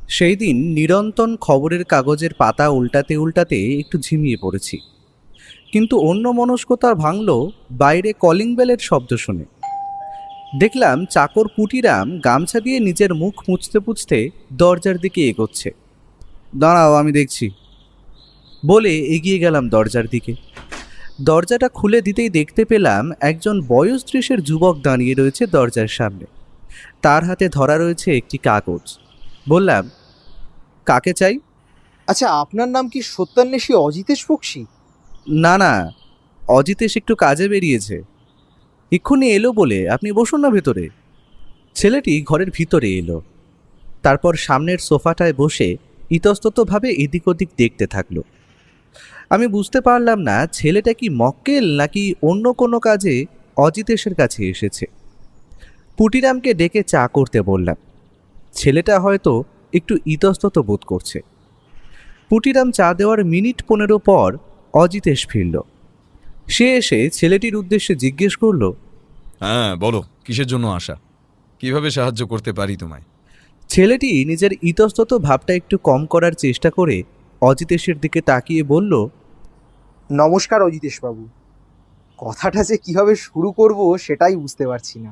সেই দিন নিরন্তন খবরের কাগজের পাতা উল্টাতে উল্টাতে একটু ঝিমিয়ে পড়েছি, কিন্তু অন্যমনস্কতা ভাঙল বাইরে কলিং বেলের শব্দ শুনে। দেখলাম চাকর পুটিরাম গামছা দিয়ে নিজের মুখ মুছতে মুছতে দরজার দিকে এগোচ্ছে। দাঁড়াও, আমি দেখছি বলে এগিয়ে গেলাম দরজার দিকে। দরজাটা খুলে দিতেই দেখতে পেলাম একজন বয়স 30-এর যুবক দাঁড়িয়ে রয়েছে দরজার সামনে। তার হাতে ধরা রয়েছে একটি কাগজ। বললাম, কাকে চাই? আচ্ছা, আপনার নাম কি সত্যান্বেষী অজিতেশ বক্সী? না না, অজিতেশ একটু কাজে বেরিয়েছে, এক্ষুনি এলো বলে। আপনি বসুন না ভেতরে। ছেলেটি ঘরের ভিতরে এলো, তারপর সামনের সোফাটায় বসে ইতস্ততভাবে এদিক ওদিক দেখতে থাকলো। আমি বুঝতে পারলাম না ছেলেটা কি মক্কেল নাকি অন্য কোনো কাজে অজিতেশের কাছে এসেছে। পুটিরামকে ডেকে চা করতে বললাম। ছেলেটা হয়তো একটু ইতস্তত বোধ করছে। পুটিরাম চা দেওয়ার মিনিট 15 পর অজিতেশ ফিরল। সে এসে ছেলেটির উদ্দেশ্যে জিজ্ঞেস করল, হ্যাঁ বলো, কিসের জন্য আসা? কিভাবে সাহায্য করতে পারি তোমায়? ছেলেটি নিজের ইতস্তত ভাবটা একটু কম করার চেষ্টা করে অজিতেশের দিকে তাকিয়ে বলল, নমস্কার অজিতেশবাবু। কথাটা যে কিভাবে শুরু করব সেটাই বুঝতে পারছি না,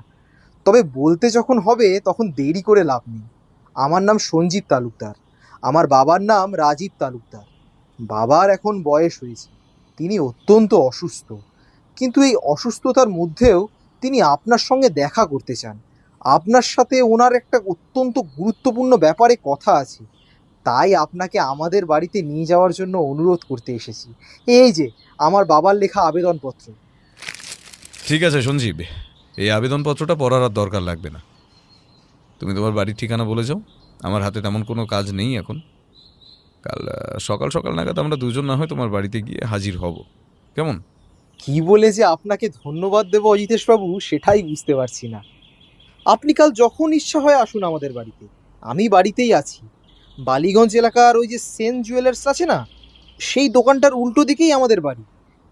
তবে বলতে যখন হবে তখন দেরি করে লাভ নেই। আমার নাম সঞ্জীব তালুকদার, আমার বাবার নাম রাজীব তালুকদার। বাবার এখন বয়স হয়েছে, তিনি অত্যন্ত অসুস্থ, কিন্তু এই অসুস্থতার মধ্যেও তিনি আপনার সঙ্গে দেখা করতে চান। আপনার সাথে ওনার একটা অত্যন্ত গুরুত্বপূর্ণ ব্যাপারে কথা আছে, তাই আপনাকে আমাদের বাড়িতে নিয়ে যাওয়ার জন্য অনুরোধ করতে এসেছি। এই যে আমার বাবার লেখা আবেদনপত্র। ঠিক আছে সঞ্জীব, এই আবেদনপত্রটা পড়ার আর দরকার লাগবে না। তুমি তোমার বাড়ির ঠিকানা বলে যাও। আমার হাতে তেমন কোনো কাজ নেই এখন। কাল সকাল সকাল নাগাদ আমরা দুজন না হয় তোমার বাড়িতে গিয়ে হাজির হব, কেমন? কি বলে যে আপনাকে ধন্যবাদ দেব অজিতেশবাবু সেটাই বুঝতে পারছি না। আপনি কাল যখন ইচ্ছা হয় আসুন আমাদের বাড়িতে, আমি বাড়িতেই আছি। বালিগঞ্জ এলাকার ওই যে সেন জুয়েলার্স আছে না, সেই দোকানটার উল্টো দিকেই আমাদের বাড়ি।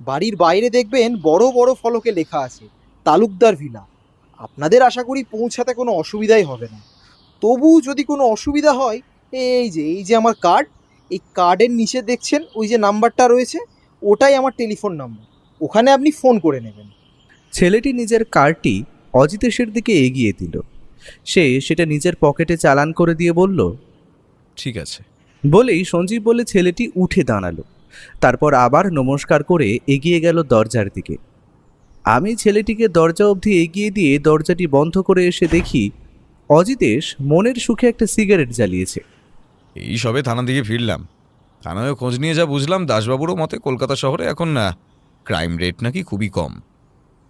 বাড়ির বাইরে দেখবেন বড় বড় ফলকে লেখা আছে তালুকদার ভিলা। আপনাদের আশা করি পৌঁছাতে কোনো অসুবিধাই হবে না। তবু যদি কোনো অসুবিধা হয়, এই যে আমার কার্ড, এই কার্ডের নিচে দেখছেন ওই যে নাম্বারটা রয়েছে, ওটাই আমার টেলিফোন নাম্বার। ওখানে আপনি ফোন করে নেবেন। ছেলেটি নিজের কার্ডটি অজিতেশের দিকে এগিয়ে দিল। সে সেটা নিজের পকেটে চালান করে দিয়ে বলল, ঠিক আছে। বলেই সঞ্জীব বলে ছেলেটি উঠে দাঁড়ালো। তারপর আবার নমস্কার করে এগিয়ে গেল দরজার দিকে। আমি ছেলেটিকে দরজা অবধি এগিয়ে দিয়ে দরজাটি বন্ধ করে এসে দেখি অজিতেশ মনের সুখে একটা সিগারেট জ্বালিয়েছে। এই সবে থানা থেকে ফিরলাম। থানায় খোঁজ নিয়ে যা বুঝলাম, দাসবাবুরও মতে কলকাতা শহরে এখন না ক্রাইম রেট নাকি খুবই কম।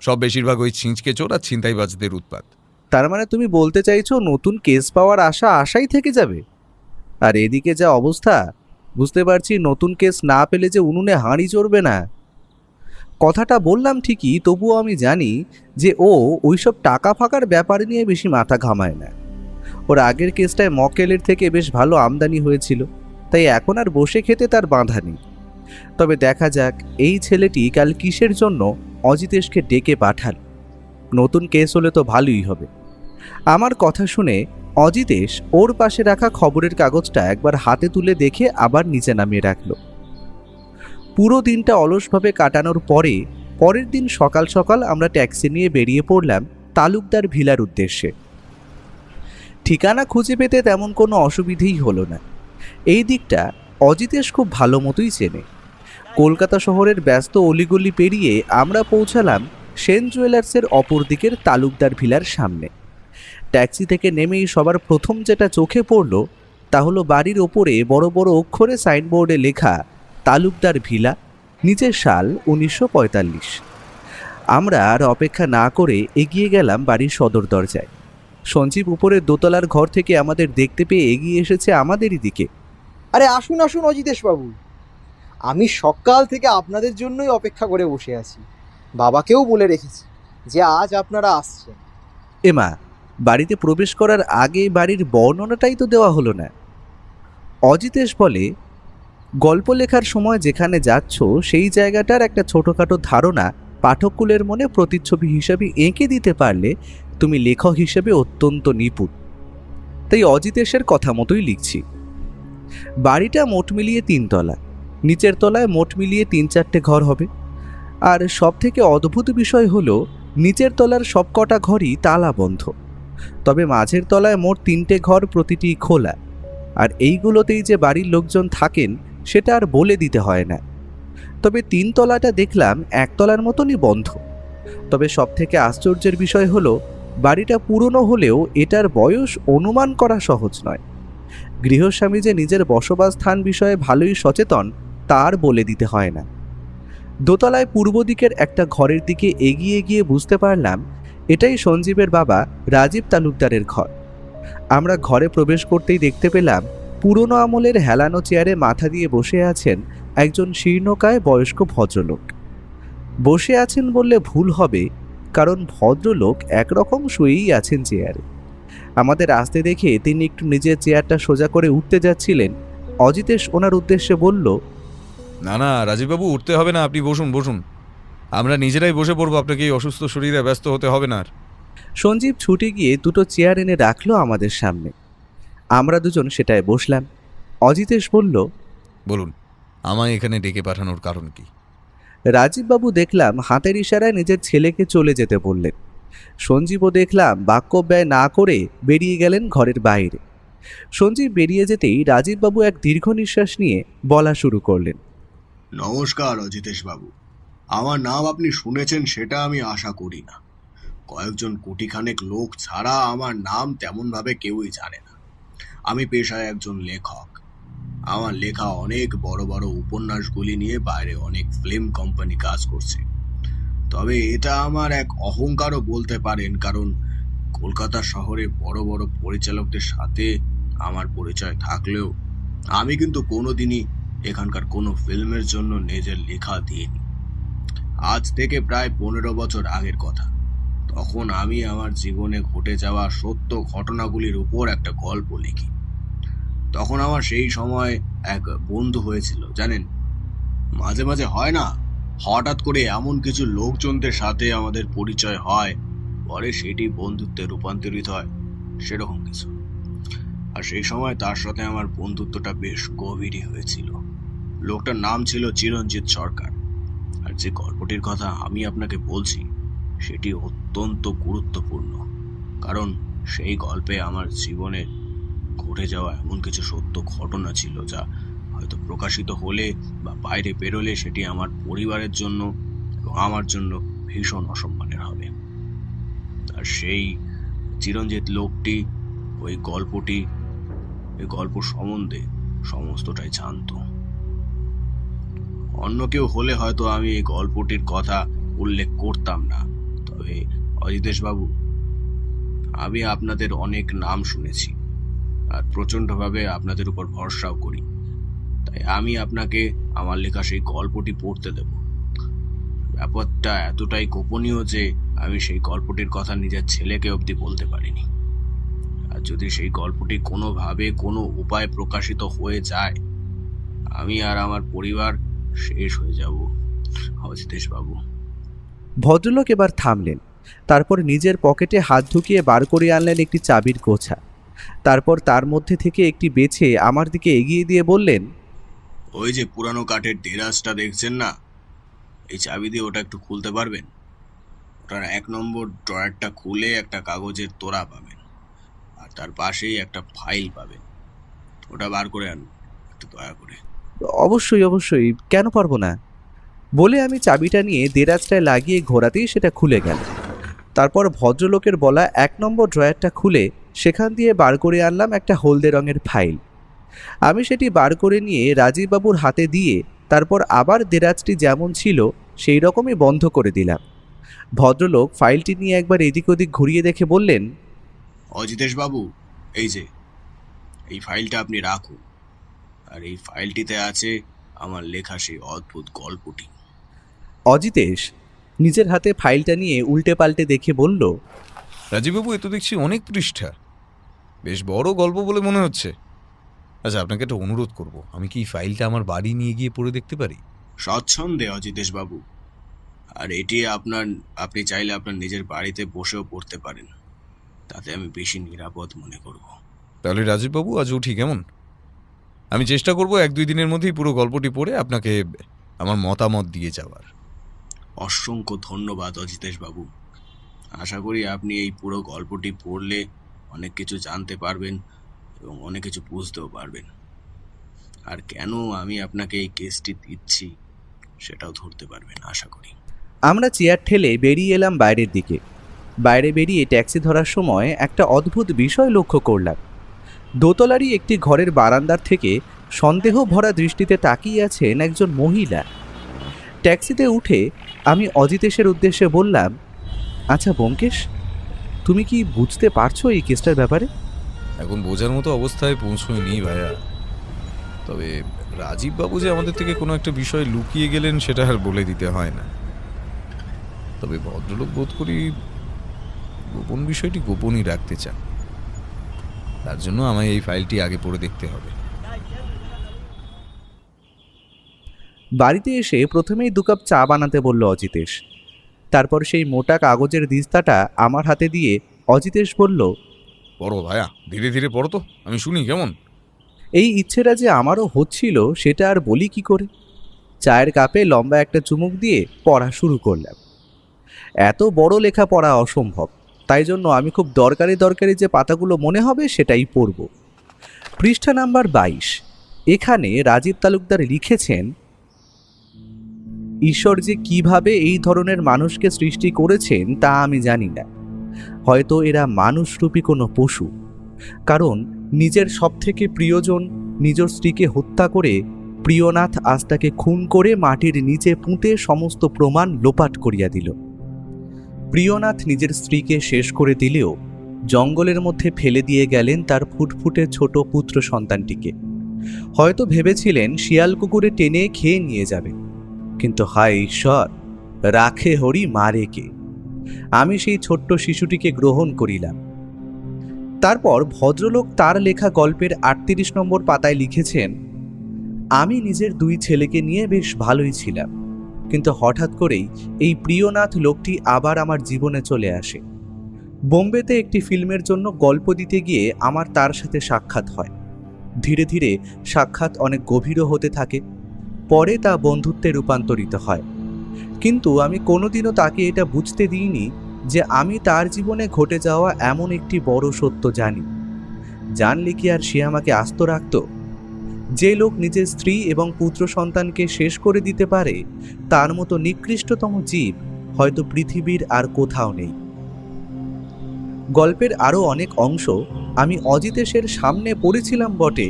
সব বেশিরভাগ ওই ছিঁচকে চোর আর ছিনতাইবাজদের উৎপাত। তার মানে তুমি বলতে চাইছো নতুন কেস পাওয়ার আশাই থেকে যাবে? আর এদিকে যা অবস্থা, বুঝতে পারছি নতুন কেস না পেলে যে উনুনে হাঁড়ি চড়বে না। কথাটা বললাম ঠিকই, তবুও আমি জানি যে ও ওইসব টাকা ফাঁকার ব্যাপার নিয়ে বেশি মাথা ঘামায় না। ওর আগের কেসটায় মক্কেলের থেকে বেশ ভালো আমদানি হয়েছিল, তাই এখন আর বসে খেতে তার বাঁধা নেই। তবে দেখা যাক এই ছেলেটি কাল কিসের জন্য অজিতেশকে ডেকে পাঠাল। নতুন কেস হলে তো ভালোই হবে। আমার কথা শুনে অজিতেশ ওর পাশে রাখা খবরের কাগজটা একবার হাতে তুলে দেখে আবার নিচে নামিয়ে রাখল। পুরো দিনটা অলসভাবে কাটানোর পরের দিন সকাল সকাল আমরা ট্যাক্সি নিয়ে বেরিয়ে পড়লাম তালুকদার ভিলার উদ্দেশ্যে। ঠিকানা খুঁজে পেতে তেমন কোনো অসুবিধেই হলো না। এই দিকটা অজিতেশ খুব ভালো মতোই চেনে। কলকাতা শহরের ব্যস্ত অলিগলি পেরিয়ে আমরা পৌঁছালাম সেন জুয়েলার্সের অপর দিকের তালুকদার ভিলার সামনে। ট্যাক্সি থেকে নেমেই সবার প্রথম যেটা চোখে পড়ল তা হলো বাড়ির ওপরে বড় বড় অক্ষরে সাইনবোর্ডে লেখা তালুকদার ভিলা, নিচের সাল 1945। আমরা আর অপেক্ষা না করে এগিয়ে গেলাম বাড়ির সদর দরজায়। সঞ্জীব উপরের দোতলার ঘর থেকে আমাদের দেখতে পেয়ে এগিয়ে এসেছে আমাদেরই দিকে। আরে আসুন আসুন অজিতেশবাবু, আমি সকাল থেকে আপনাদের জন্যই অপেক্ষা করে বসে আছি। বাবাকেও বলে রেখেছি যে আজ আপনারা আসছেন। এমা, বাড়িতে প্রবেশ করার আগে বাড়ির বর্ণনাটাই তো দেওয়া হলো না। অজিতেশ বলে, গল্প লেখার সময় যেখানে যাচ্ছ সেই জায়গাটার একটা ছোটোখাটো ধারণা পাঠককুলের মনে প্রতিচ্ছবি হিসাবে এঁকে দিতে পারলে তুমি লেখক হিসেবে অত্যন্ত নিপুণ। তাই অজিতেশের কথা মতোই লিখছি। বাড়িটা মোট মিলিয়ে 3 তলা। নিচের তলায় মোট মিলিয়ে 3-4টে ঘর হবে। আর সব থেকে অদ্ভুত বিষয় হলো নিচের তলার সব কটা ঘরই তালা বন্ধ। তবে মাঝের তলায় মোট 3টে ঘর, প্রতিটি খোলা। আর এইগুলোতেই যে বাড়ির লোকজন থাকেন সেটা আর বলে দিতে হয় না। তবে 3 তলাটা দেখলাম 1 তলার মতনই বন্ধ। তবে সব থেকে আশ্চর্যের বিষয় হলো বাড়িটা পুরনো হলেও এটার বয়স অনুমান করা সহজ নয়। গৃহস্বামী যে নিজের বসবাস স্থান বিষয়ে ভালোই সচেতন তার বলে দিতে হয় না। দোতলায় পূর্ব দিকের একটা ঘরের দিকে এগিয়ে গিয়ে বুঝতে পারলাম এটাই সঞ্জীবের বাবা রাজীব তালুকদারের ঘর। আমরা ঘরে প্রবেশ করতেই দেখতে পেলাম পুরনো আমলের হেলানো চেয়ারে মাথা দিয়ে বসে আছেন একজন শীর্ণকায় বয়স্ক ভদ্রলোক। বসে আছেন বললে ভুল হবে, কারণ ভদ্রলোক একরকম শুয়েই আছেন চেয়ারে। আমাদের আসতে দেখে তিনি একটু নিজের চেয়ারটা সোজা করে উঠতে যাচ্ছিলেন। অজিতেশ ওনার উদ্দেশ্যে বলল, না না রাজীববাবু, উঠতে হবে না, আপনি বসুন বসুন, আমরা নিজেরাই বসে পড়বো, আপনাকে এই অসুস্থ শরীরে ব্যস্ত হতে হবে না আর। সঞ্জীব ছুটে গিয়ে 2টো চেয়ার এনে রাখলো আমাদের সামনে। আমরা দুজন সেটায় বসলাম। অজিতেশ বলল, বলুন, আমায় এখানে ডেকে পাঠানোর কারণ কি? রাজীববাবু দেখলাম হাতের ইশারায় নিজের ছেলেকে চলে যেতে বললেন। সঞ্জীবও দেখলাম বাক্য ব্যয় না করে বেরিয়ে গেলেন ঘরের বাইরে। সঞ্জীব বেরিয়ে যেতেই রাজীববাবু এক দীর্ঘ নিঃশ্বাস নিয়ে বলা শুরু করলেন, নমস্কার অজিতেশ বাবু। আমার নাম আপনি শুনেছেন সেটা আমি আশা করি না। কয়েকজন কোটিখানেক লোক ছাড়া আমার নাম তেমনভাবে কেউই জানে না। আমি পেশায় একজন লেখক। আমার লেখা অনেক বড় বড় উপন্যাসগুলি নিয়ে বাইরে অনেক ফিল্ম কোম্পানি কাজ করছে। তবে এটা আমার এক অহংকারও বলতে পারেন, কারণ কলকাতা শহরে বড় বড় পরিচালকদের সাথে আমার পরিচয় থাকলেও আমি কিন্তু কোনোদিনই এখানকার কোনো ফিল্মের জন্য নিজের লেখা দিইনি। আজ থেকে প্রায় 15 বছর আগের কথা। তখন আমি আমার জীবনে ঘটে যাওয়া সত্য ঘটনাগুলির উপর একটা গল্প লিখি। তখন আমার সেই সময় এক বন্ধু হয়েছিল, জানেন। মাঝে মাঝে হয় না, হঠাৎ করে এমন কিছু লোকজনদের সাথে আমাদের পরিচয় হয়, পরে সেটি বন্ধুত্বে রূপান্তরিত হয়, সেরকম কিছু। আর সেই সময় তার সাথে আমার বন্ধুত্বটা বেশ গভীরই হয়েছিল। লোকটার নাম ছিল চিরঞ্জিত সরকার। আর যে গল্পটির কথা আমি আপনাকে বলছি সেটি অত্যন্ত গুরুত্বপূর্ণ, কারণ সেই গল্পে আমার জীবনে ঘটে যাওয়া এমন কিছু সত্য ঘটনা ছিল যা হয়তো প্রকাশিত হলে বা বাইরে বেরোলে সেটি আমার পরিবারের জন্য এবং আমার জন্য ভীষণ অসম্মানের হবে। আর সেই চিরঞ্জিত লোকটি ওই গল্প সম্বন্ধে সমস্তটাই জানতো। অন্য কেউ হলে হয়তো আমি এই গল্পটির কথা উল্লেখ করতাম না। তবে অজিতেশ বাবু, আমি আপনাদের অনেক নাম শুনেছি আর প্রচন্ডভাবে আপনাদের উপর ভরসাও করি। তাই আমি আপনাকে আমার লেখা সেই গল্পটি পড়তে দেব। ব্যাপারটা এতটাই গোপনীয় যে আমি সেই গল্পটির কথা নিজের ছেলেকে অবধি বলতে পারিনি। আর যদি সেই গল্পটি কোনোভাবে কোনো উপায় প্রকাশিত হয়ে যায়, আমি আর আমার পরিবার শেষ হয়ে যাব অজিতেশ বাবু। ভদ্রলোক এবার থামলেন। তারপর নিজের পকেটে হাত ঢুকিয়ে বার করে আনলেন একটি চাবির গোছা। তারপর তার মধ্যে থেকে একটি বেছে আমার দিকে এগিয়ে দিয়ে বললেন, ওই যে পুরানো কাঠের দেরাজটা দেখছেন না, এই চাবি দিয়ে ওটা একটু খুলতে পারবেন? ওটার 1 নম্বর ড্রয়ারটা খুলে একটা কাগজের তোড়া পাবেন, আর তার পাশেই একটা ফাইল পাবেন। ওটা বার করে আনুন একটু দয়া করে। অবশ্যই অবশ্যই, কেন পারবো না বলে আমি চাবিটা নিয়ে দেরাজটায় লাগিয়ে ঘোরাতেই সেটা খুলে গেল। তারপর ভদ্রলোকের বলা 1 নম্বর ড্রয়ারটা খুলে সেখান দিয়ে বার করে আনলাম একটা হলদে রঙের ফাইল। আমি সেটি বার করে নিয়ে রাজীববাবুর হাতে দিয়ে তারপর আবার দেরাজটি যেমন ছিল সেই রকমই বন্ধ করে দিলাম। ভদ্রলোক ফাইলটি নিয়ে একবার এদিক ওদিক ঘুরিয়ে দেখে বললেন, অজিতেশ বাবু, এই যে এই ফাইলটা আপনি রাখুন। আর এই ফাইলটিতে আছে আমার লেখা সেই অদ্ভুত গল্পটি। অজিতেশ নিজের হাতে ফাইলটা নিয়ে উল্টে পাল্টে দেখে বলল, রাজীববাবু, এ তো দেখছি অনেক পৃষ্ঠা, বেশ বড় গল্প বলে মনে হচ্ছে। আচ্ছা, আপনাকে একটা অনুরোধ করব, আমি কি এই ফাইলটা আমার বাড়ি নিয়ে গিয়ে পড়ে দেখতে পারি? স্বচ্ছন্দে অজিতেশ বাবু। আর এটি আপনি চাইলে আপনার নিজের বাড়িতে বসেও পড়তে পারেন, তাতে আমি বেশি নিরাপদ মনে করব। তাহলে রাজীববাবু, আজ উঠি কেমন? আমি চেষ্টা করব 1-2 দিনের মধ্যেই পুরো গল্পটি পড়ে আপনাকে আমার মতামত দিয়ে যাওয়ার। অসংখ্য ধন্যবাদ অজিতেশ বাবু। আশা করি আপনি এই পুরো গল্পটি পড়লে অনেক কিছু জানতে পারবেন এবং অনেক কিছু বুঝতেও পারবেন। আর কেন আমি আপনাকে এই কেসটি দিচ্ছি সেটাও ধরতে পারবেন আশা করি। আমরা চেয়ার ঠেলে বেরিয়ে এলাম বাইরের দিকে। বাইরে বেরিয়ে ট্যাক্সি ধরার সময় একটা অদ্ভুত বিষয় লক্ষ্য করলাম। দোতলারই একটি ঘরের বারান্দার থেকে সন্দেহ ভরা দৃষ্টিতে তাকিয়ে আছেন একজন মহিলা। ট্যাক্সিতে উঠে আমি অজিতেশের উদ্দেশ্যে বললাম, আচ্ছা ব্যোমকেশ, তুমি কি বুঝতে পারছো এই কেসটার ব্যাপারে? এখন বোঝার মতো অবস্থায় পৌঁছয়নি ভাইয়া, তবে রাজীব বাবু যে আমাদের থেকে কোনো একটা বিষয় লুকিয়ে গেলেন সেটা আর বলে দিতে হয় না। তবে ভদ্রলোক বোধ করি গোপন বিষয়টি গোপনই রাখতে চান। তার জন্য আমায় এই ফাইলটি আগে পড়ে দেখতে হবে। বাড়িতে এসে প্রথমেই 2 কাপ চা বানাতে বলল অজিতেশ। তারপর সেই মোটা কাগজের দিস্তাটা আমার হাতে দিয়ে অজিতেশ বলল, পড়ো ভাইয়া, ধীরে ধীরে পড়ো তো, আমি শুনি কেমন। এই ইচ্ছেটা যে আমারও হচ্ছিল সেটা আর বলি কি করে। চায়ের কাপে লম্বা একটা চুমুক দিয়ে পড়া শুরু করলাম। এত বড় লেখা পড়া অসম্ভব, তাই জন্য আমি খুব দরকারি যে পাতাগুলো মনে হবে সেটাই পড়ব। পৃষ্ঠা নাম্বার 22। এখানে রাজীব তালুকদার লিখেছেন, ঈশ্বর যে কিভাবে এই ধরনের মানুষকে সৃষ্টি করেছেন তা আমি জানি না। হয়তো এরা মানুষরূপী কোনো পশু, কারণ নিজের সবথেকে প্রিয়জন নিজের স্ত্রীকে হত্যা করে প্রিয়নাথ আজ তাকে খুন করে মাটির নিচে পুঁতে সমস্ত প্রমাণ লোপাট করিয়া দিল। প্রিয়নাথ নিজের স্ত্রীকে শেষ করে দিলেও জঙ্গলের মধ্যে ফেলে দিয়ে গেলেন তার ফুটফুটে ছোট পুত্র সন্তানটিকে। হয়তো ভেবেছিলেন শিয়াল কুকুরে টেনে খেয়ে নিয়ে যাবে, কিন্তু হায় ঈশ্বর, রাখে হরি মারে কে। আমি সেই ছোট্ট শিশুটিকে গ্রহণ করিলাম। তারপর ভদ্রলোক তার লেখা গল্পের 38 নম্বর পাতায় লিখেছেন, আমি নিজের 2 ছেলেকে নিয়ে বেশ ভালোই ছিলাম, কিন্তু হঠাৎ করেই এই প্রিয়নাথ লোকটি আবার আমার জীবনে চলে আসে। বোম্বেতে একটি ফিল্মের জন্য গল্প দিতে গিয়ে আমার তার সাথে সাক্ষাৎ হয়। ধীরে ধীরে সাক্ষাৎ অনেক গভীরও হতে থাকে, পরে তা বন্ধুত্বে রূপান্তরিত হয়। কিন্তু আমি কোনোদিনও তাকে এটা বুঝতে দিইনি যে আমি তার জীবনে ঘটে যাওয়া এমন একটি বড় সত্য জানি। জানলে কি আর সে আমাকে আস্ত রাখত? যে লোক নিজের স্ত্রী এবং পুত্র সন্তানকে শেষ করে দিতে পারে, তার মতো নিকৃষ্টতম জীব হয়তো পৃথিবীর আর কোথাও নেই। গল্পের আরও অনেক অংশ আমি অজিতেশের সামনে পড়েছিলাম বটে,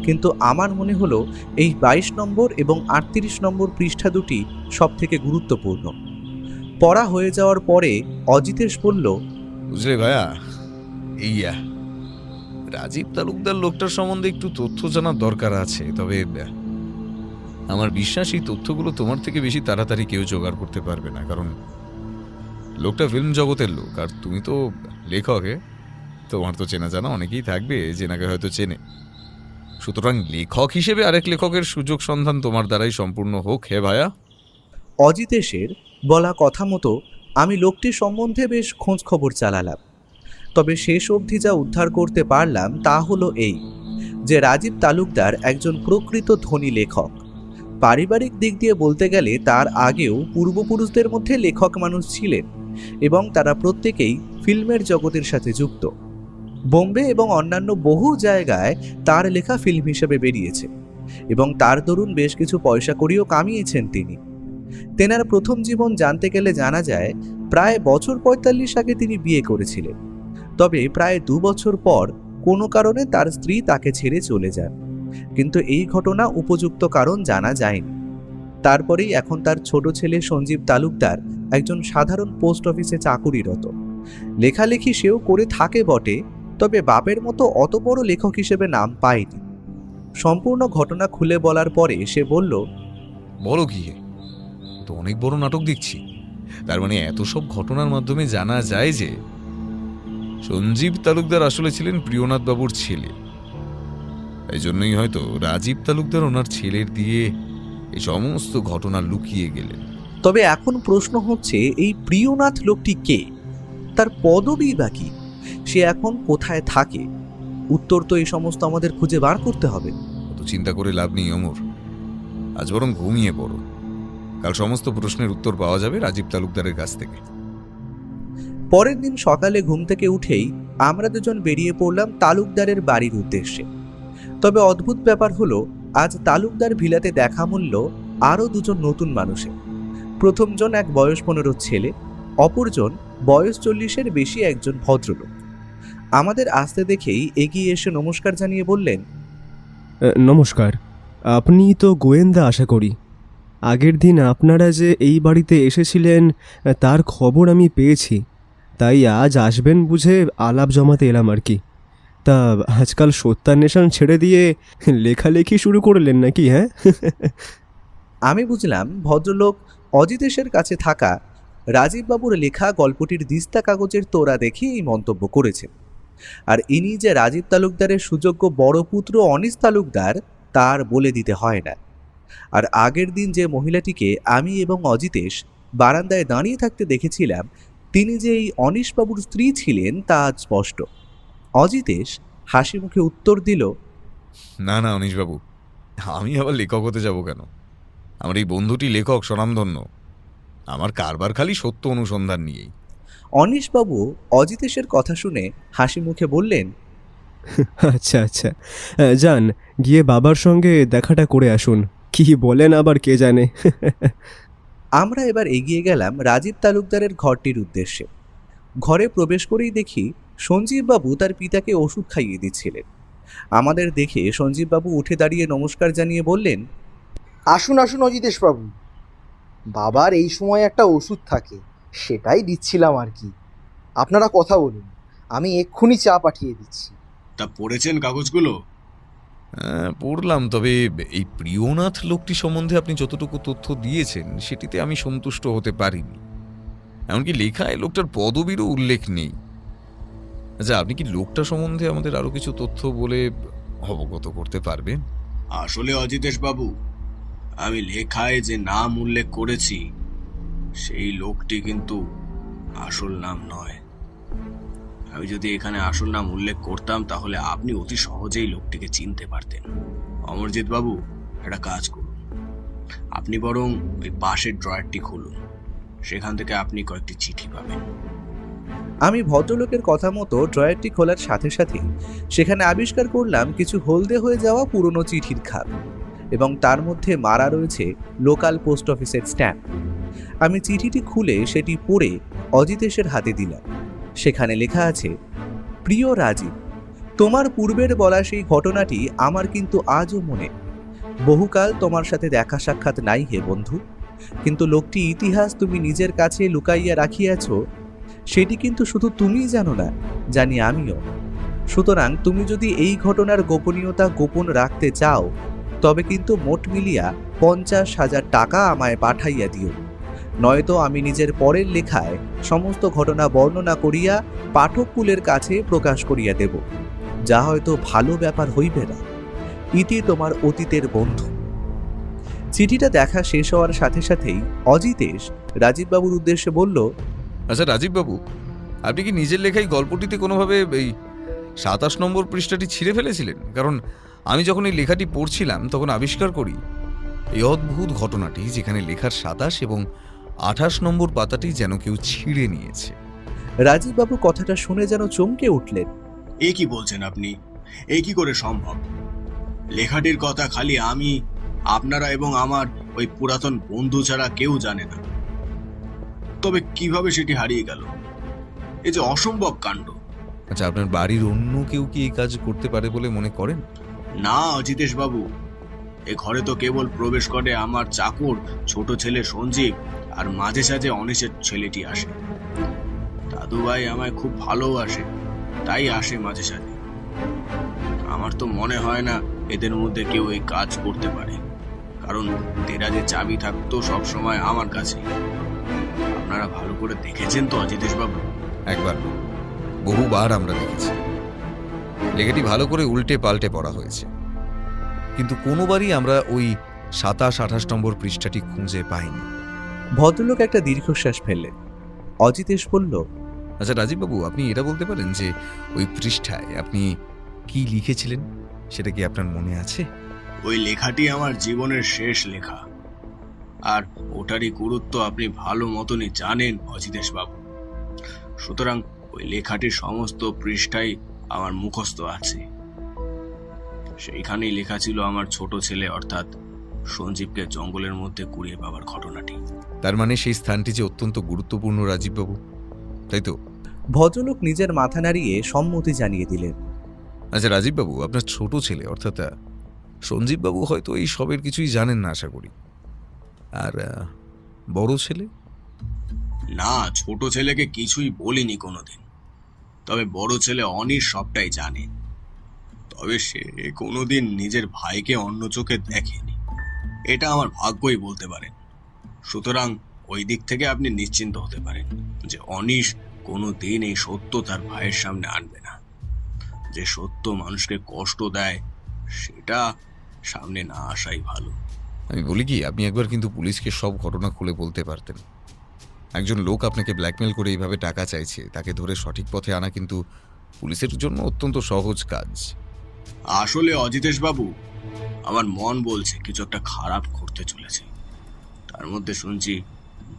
কিন্তু আমার মনে হলো এই 22 নম্বর এবং 38 নম্বর পৃষ্ঠা দুটি সবথেকে গুরুত্বপূর্ণ। পড়া হয়ে যাওয়ার পরে অজিতেশ বলল, বুঝলে ভাইয়া, এইয়া রাজীব তালুকদার লোকটার সম্বন্ধে একটু তথ্য জানার দরকার আছে। তবে আমার বিশ্বাস এই তথ্যগুলো তোমার থেকে বেশি তাড়াতাড়ি কেউ জোগাড় করতে পারবে না, কারণ লোকটা ফিল্ম জগতের লোক আর তুমি তো লেখকে। তোমার তো চেনা জানা অনেকেই থাকবে যে নাকি হয়তো চেনে। সুতরাং লেখক হিসেবে আরেক লেখকের সুযোগ সন্ধান তোমার দ্বারাই সম্পূর্ণ হোক হে ভাইয়া। অজিতেশের বলা কথা মতো আমি লোকটির সম্বন্ধে বেশ খোঁজ খবর চালালাম। তবে শেষ অবধি যা উদ্ধার করতে পারলাম তা হলো এই যে রাজীব তালুকদার একজন প্রকৃত ধনী লেখক। পারিবারিক দিক দিয়ে বলতে গেলে তার আগেও পূর্বপুরুষদের মধ্যে লেখক মানুষ ছিলেন এবং তারা প্রত্যেকেই ফিল্মের জগতের সাথে যুক্ত। বোম্বে এবং অন্যান্য বহু জায়গায় তার লেখা ফিল্ম হিসেবে বেরিয়েছে এবং তার দরুন বেশ কিছু পয়সা কড়িও কামিয়েছেন তিনি। তেনার প্রথম জীবন জানতে গেলে জানা যায় প্রায় বছর 45 আগে তিনি বিয়ে করেছিলেন। তবে প্রায় 2 বছর পর কোনো কারণে তার স্ত্রী তাকে ছেড়ে চলে যান, কিন্তু এই ঘটনা উপযুক্ত কারণ জানা যায়নি। তারপরেই এখন তার ছোট ছেলে সঞ্জীব তালুকদার একজন সাধারণ পোস্ট অফিসে চাকুরিরত। লেখালেখি সেও করে থাকে বটে, তবে বাপের মতো অত বড় লেখক হিসেবে নাম পায়নি। সম্পূর্ণ ঘটনা খুলে বলার পরে সে বলল, বলো কি, তো অনেক বড় নাটক দেখছি। তার মানে এত সব ঘটনার মাধ্যমে জানা যায় যে সঞ্জীব তালুকদার আসলে ছিলেন প্রিয়নাথ বাবুর ছেলে। এই জন্যই হয়তো রাজীব তালুকদার ওনার ছেলের দিয়ে এই সমস্ত ঘটনা লুকিয়ে গেলেন। তবে এখন প্রশ্ন হচ্ছে, এই প্রিয়নাথ লোকটি কে? তার পদবী বা কি? সে এখন কোথায় থাকে? উত্তর তো এই সমস্ত আমাদের খুঁজে বার করতে হবে। অত চিন্তা করে লাভ নেই অমর। আজ বরং ঘুমিয়ে পড়ো। কাল সমস্ত প্রশ্নের উত্তর পাওয়া যাবে রাজীব তালুকদারের কাছ থেকে। পরের দিন সকালে ঘুম থেকে উঠেই আমরা দুজন বেরিয়ে পড়লাম তালুকদারের বাড়ির উদ্দেশ্যে। তবে অদ্ভুত ব্যাপার হলো, আজ তালুকদার ভিলাতে দেখা মূল্য আরও দুজন নতুন মানুষের। প্রথমজন এক বয়স 15 ছেলে, অপরজন বয়স 40-এর বেশি একজন ভদ্রলোক। আমাদের আসতে দেখেই এগিয়ে এসে নমস্কার জানিয়ে বললেন, নমস্কার। আপনি তো গোয়েন্দা আশা করি। আগের দিন আপনারা যে এই বাড়িতে এসেছিলেন তার খবর আমি পেয়েছি, তাই আজ আসবেন বুঝে আলাপ জমাতে এলাম আর কি। তা আজকাল সত্যান্বেষণ ছেড়ে দিয়ে লেখালেখি শুরু করলেন নাকি? হ্যাঁ। আমি বুঝলাম ভদ্রলোক অজিতেশের কাছে থাকা রাজীববাবুর লেখা গল্পটির দিস্তা কাগজের তোড়া দেখে এই মন্তব্য করেছেন। আর ইনি যে রাজীব তালুকদারের সুযোগ্য বড় পুত্র অনিশ তালুকদার তার বলে দিতে হয় না। আর আগের দিন যে মহিলাটিকে আমি এবং অজিতেশ বারান্দায় দাঁড়িয়ে থাকতে দেখেছিলাম, তিনি যে এই অনিশবাবুর স্ত্রী ছিলেন তা আজ স্পষ্ট। অজিতেশ হাসি মুখে উত্তর দিল, না না অনিশবাবু, আমি আবার লেখক হতে যাব কেন? আমার এই বন্ধুটি লেখক, স্বনামধন্য। আমার কারবার খালি সত্য অনুসন্ধান নিয়েই। অনিশবাবু অজিতেশের কথা শুনে হাসি মুখে বললেন, আচ্ছা আচ্ছা, যান গিয়ে বাবার সঙ্গে দেখাটা করে আসুন। কি বলেন আবার কে জানে। আমরা এবার এগিয়ে গেলাম রাজীব তালুকদারের ঘরটির উদ্দেশ্যে। ঘরে প্রবেশ করেই দেখি সঞ্জীববাবু তার পিতাকে ওষুধ খাইয়ে দিচ্ছিলেন। আমাদের দেখে সঞ্জীববাবু উঠে দাঁড়িয়ে নমস্কার জানিয়ে বললেন, আসুন আসুন অজিতেশবাবু, বাবার এই সময় একটা ওষুধ থাকে, সেটাই দিচ্ছিলাম আর কি। আপনারা কথা বলুন, আমি এক্ষুনি চা পাঠিয়ে দিচ্ছি। তা পড়েছেন কাগজগুলো? পড়লাম, তবে এই প্রিয়নাথ লোকটি সম্বন্ধে আপনি যতটুকু তথ্য দিয়েছেন সেটিতে আমি সন্তুষ্ট হতে পারিনি। এমনকি লেখায় লোকটার পদবীরও উল্লেখ নেই। আচ্ছা, আপনি কি লোকটা সম্বন্ধে আমাদের আরো কিছু তথ্য বলে অবগত করতে পারবেন? আসলে অজিতেশ বাবু, আমি লেখায় যে নাম উল্লেখ করেছি সেই লোকটি কিন্তু আসল নাম নয়। আমি যদি এখানে আসল নাম উল্লেখ করতাম তাহলে আপনি অতি সহজেই লোকটিকে চিনতে পারতেন। অমরজিৎ বাবু, একটা কাজ করুন, আপনি বরং ওই পাশের ড্রয়ারটি খুলুন, সেখান থেকে আপনি কয়েকটি চিঠি পাবেন। আমি ভদ্রলোকের কথা মতো ড্রয়ারটি খোলার সাথে সাথে সেখানে আবিষ্কার করলাম কিছু হলদে হয়ে যাওয়া পুরনো চিঠির খাপ, এবং তার মধ্যে মারা রয়েছে লোকাল পোস্ট অফিসের স্ট্যাম্প। আমি চিঠিটি খুলে সেটি পড়ে অজিতেশের হাতে দিলাম। সেখানে লেখা আছে, প্রিয় রাজীব, তোমার পূর্বের বলা সেই ঘটনাটি আমার কিন্তু আজও মনে। বহুকাল তোমার সাথে দেখা সাক্ষাৎ নাই হে বন্ধু, কিন্তু লোকটি ইতিহাস তুমি নিজের কাছে লুকাইয়া রাখিয়াছ, সেটি কিন্তু শুধু তুমিই জানো না, জানি আমিও। সুতরাং তুমি যদি এই ঘটনার গোপনীয়তা গোপন রাখতে চাও তবে কিন্তু মোট মিলিয়া 50,000 টাকা আমায় পাঠাইয়া দিও, নয়তো আমি নিজের পরের লেখায় সমস্ত ঘটনা বর্ণনা করিয়া পাঠককুলের কাছে প্রকাশ করিয়া দেব, যা হয়তো ভালো ব্যাপার হইবে না। ইতি তোমার অতীতের বন্ধু। চিঠিটা দেখা শেষ হওয়ার সাথে সাথেই অজিতেশ রাজীববাবুর উদ্দেশ্যে বলল, আচ্ছা রাজীববাবু, আপনি কি নিজের লেখাই গল্পটিতে কোনোভাবে এই 27 নম্বর পৃষ্ঠাটি ছিঁড়ে ফেলেছিলেন? কারণ আমি যখন এই লেখাটি পড়ছিলাম তখন আবিষ্কার করি এই অদ্ভুত ঘটনাটি, যেখানে লেখার 27 এবং 28 নম্বর পাতাটি যেন কেউ ছিঁড়ে নিয়েছে। রাজীববাবু কথাটা শুনে যেন চমকে উঠলেন। এ কি বলছেন আপনি? এ কি করে সম্ভব? লেখাটির কথা খালি আমি, আপনারা এবং আমার ওই পুরাতন বন্ধু ছাড়া কেউ জানে না। তবে কিভাবে সেটি হারিয়ে গেল? এ যে অসম্ভব কাণ্ড। আচ্ছা, আপনার বাড়ির অন্য কেউ কি এই কাজ করতে পারে বলে মনে করেন? না অজিতেশ বাবু, এ ঘরে তো কেবল প্রবেশ করে আমার চাকর ছোট ছেলে সঞ্জীব, আর মাঝে সাঝে অনিশের ছেলেটি আসে। দাদু ভাই আমায় খুব ভালোবাসে, তাই আসে মাঝে সাঝে। আমার তো মনে হয় না এদের মধ্যে কেউ এই কাজ করতে পারে, কারণ দেরাজের চাবি থাকতো সবসময় আমার কাছে। আপনারা ভালো করে দেখেছেন তো অজিতেশ বাবু? একবার না, বহুবার আমরা দেখেছি। লেখাটি ভালো করে উল্টে পাল্টে পড়া হয়েছে, কিন্তু কোনোবারই আমরা ওই 27-28 নম্বর পৃষ্ঠাটি খুঁজে পাইনি। ভদ্রলোক একটা দীর্ঘশ্বাস ফেললেন। অজিতেশ বলল, আচ্ছা রাজীববাবু, আপনি এটা বলতে পারেন যে ওই পৃষ্ঠায় আপনি কি লিখেছিলেন? সেটা কি আপনার মনে আছে? ওই লেখাটি আমার জীবনের শেষ লেখা, আর ওটারই গুরুত্ব আপনি ভালো মতনই জানেন অজিতেশ বাবু। সুতরাং ওই লেখাটির সমস্ত পৃষ্ঠাই আমার মুখস্থ আছে। সেইখানেই লেখা ছিল আমার ছোট ছেলে অর্থাৎ সঞ্জীবকে জঙ্গলের মধ্যে কুড়িয়ে পাওয়ার ঘটনাটি। তার মানে সেই স্থানটি যে অত্যন্ত গুরুত্বপূর্ণ রাজীববাবু, তাই তো? ভদ্রলোক নিজের মাথা নাড়িয়ে সম্মতি জানিয়ে দিলেন। আচ্ছা রাজীববাবু, আপনার ছোট ছেলে অর্থাৎ সঞ্জীববাবু হয়তো এই সবের কিছুই জানেন না আশা করি। আর বড় ছেলে? না, ছোট ছেলেকে কিছুই বলিনি কোনোদিন। তবে বড় ছেলে অনিশ সবটাই জানে। তবে সে কোনোদিন নিজের ভাইকে অন্য চোখে দেখেনি। এটা আমার ভাগ্যই বলতে পারেন। সুতরাং ওই দিক থেকে আপনি নিশ্চিন্ত হতে পারেন যে অনিশ কোনোদিন এই সত্য তার ভাইয়ের সামনে আনবে না। যে সত্য মানুষকে কষ্ট দেয় সেটা সামনে না আসাই ভালো। আমি বলি কি, আপনি একবার কিন্তু পুলিশকে সব ঘটনা খুলে বলতে পারতেন। একজন লোক আপনাকে ব্ল্যাকমেল করে এইভাবে টাকা চাইছে, তাকে ধরে সঠিক পথে আনা কিন্তু পুলিশের জন্য অত্যন্ত সহজ কাজ। আসলে অজিতেশ বাবু, আমার মন বলছে কিছু একটা খারাপ ঘটতে চলেছে। তার মধ্যে শুনছি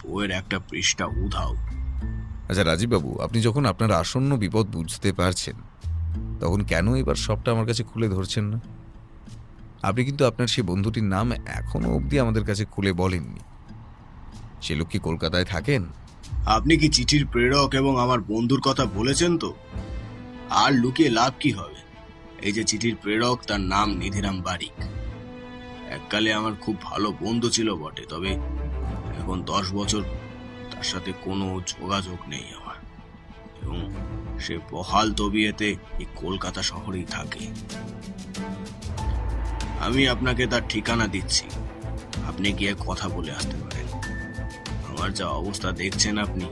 বইয়ের একটা পৃষ্ঠা উধাও। আচ্ছা রাজীববাবু, আপনি যখন আপনার আসন্ন বিপদ বুঝতে পারছেন, তখন কেন এবার সবটা আমার কাছে খুলে ধরছেন না? আপনি কিন্তু আপনার সেই বন্ধুটির নাম এখনো অবধি আমাদের কাছে খুলে বলেননি। সে লোক কি কলকাতায় থাকেন? আপনি কি চিঠির প্রেরক এবং আমার বন্ধুর কথা বলেছেন তো? আর লুকিয়ে লাভ কি হবে? এই যে চিঠির প্রেরক, তার নাম নিধিরাম বারিক। এককালে আমার খুব ভালো বন্ধু ছিল বটে, তবে এখন 10 বছর তার সাথে কোনো যোগাযোগ নেই আমার। এবং সে বহাল তবিয়েতে এই কলকাতা শহরেই থাকে। আমি আপনাকে তার ঠিকানা দিচ্ছি, আপনি গিয়ে কথা বলে আসতে পারেন। আমার যা অবস্থা দেখছেন আপনি,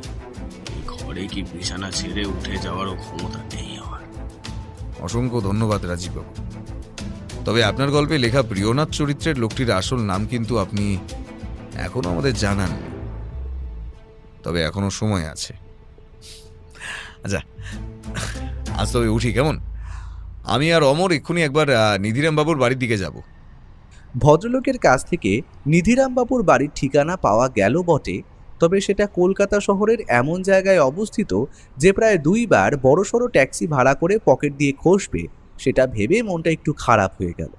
এই ঘরে কি বিছানা ছেড়ে উঠে যাওয়ারও ক্ষমতা নেই আমার। অসংখ্য ধন্যবাদ রাজীববাবু। তবে আপনার গল্পে লেখা প্রিয়নাথ চরিত্রের লোকটির আসল নাম কিন্তু আপনি এখনো আমাদের জানাননি। তবে এখনো সময় আছে। আচ্ছা, আজ তবে উঠি কেমন? আমি আর অমর এক্ষুনি একবার নিধিরাম বাবুর বাড়ির দিকে যাব। ভদ্রলোকের কাছ থেকে নিধিরামবাবুর বাড়ির ঠিকানা পাওয়া গেল বটে, তবে সেটা কলকাতা শহরের এমন জায়গায় অবস্থিত যে প্রায় 2 বার বড়সড় ট্যাক্সি ভাড়া করে পকেট দিয়ে খসবে, সেটা ভেবে মনটা একটু খারাপ হয়ে গেল।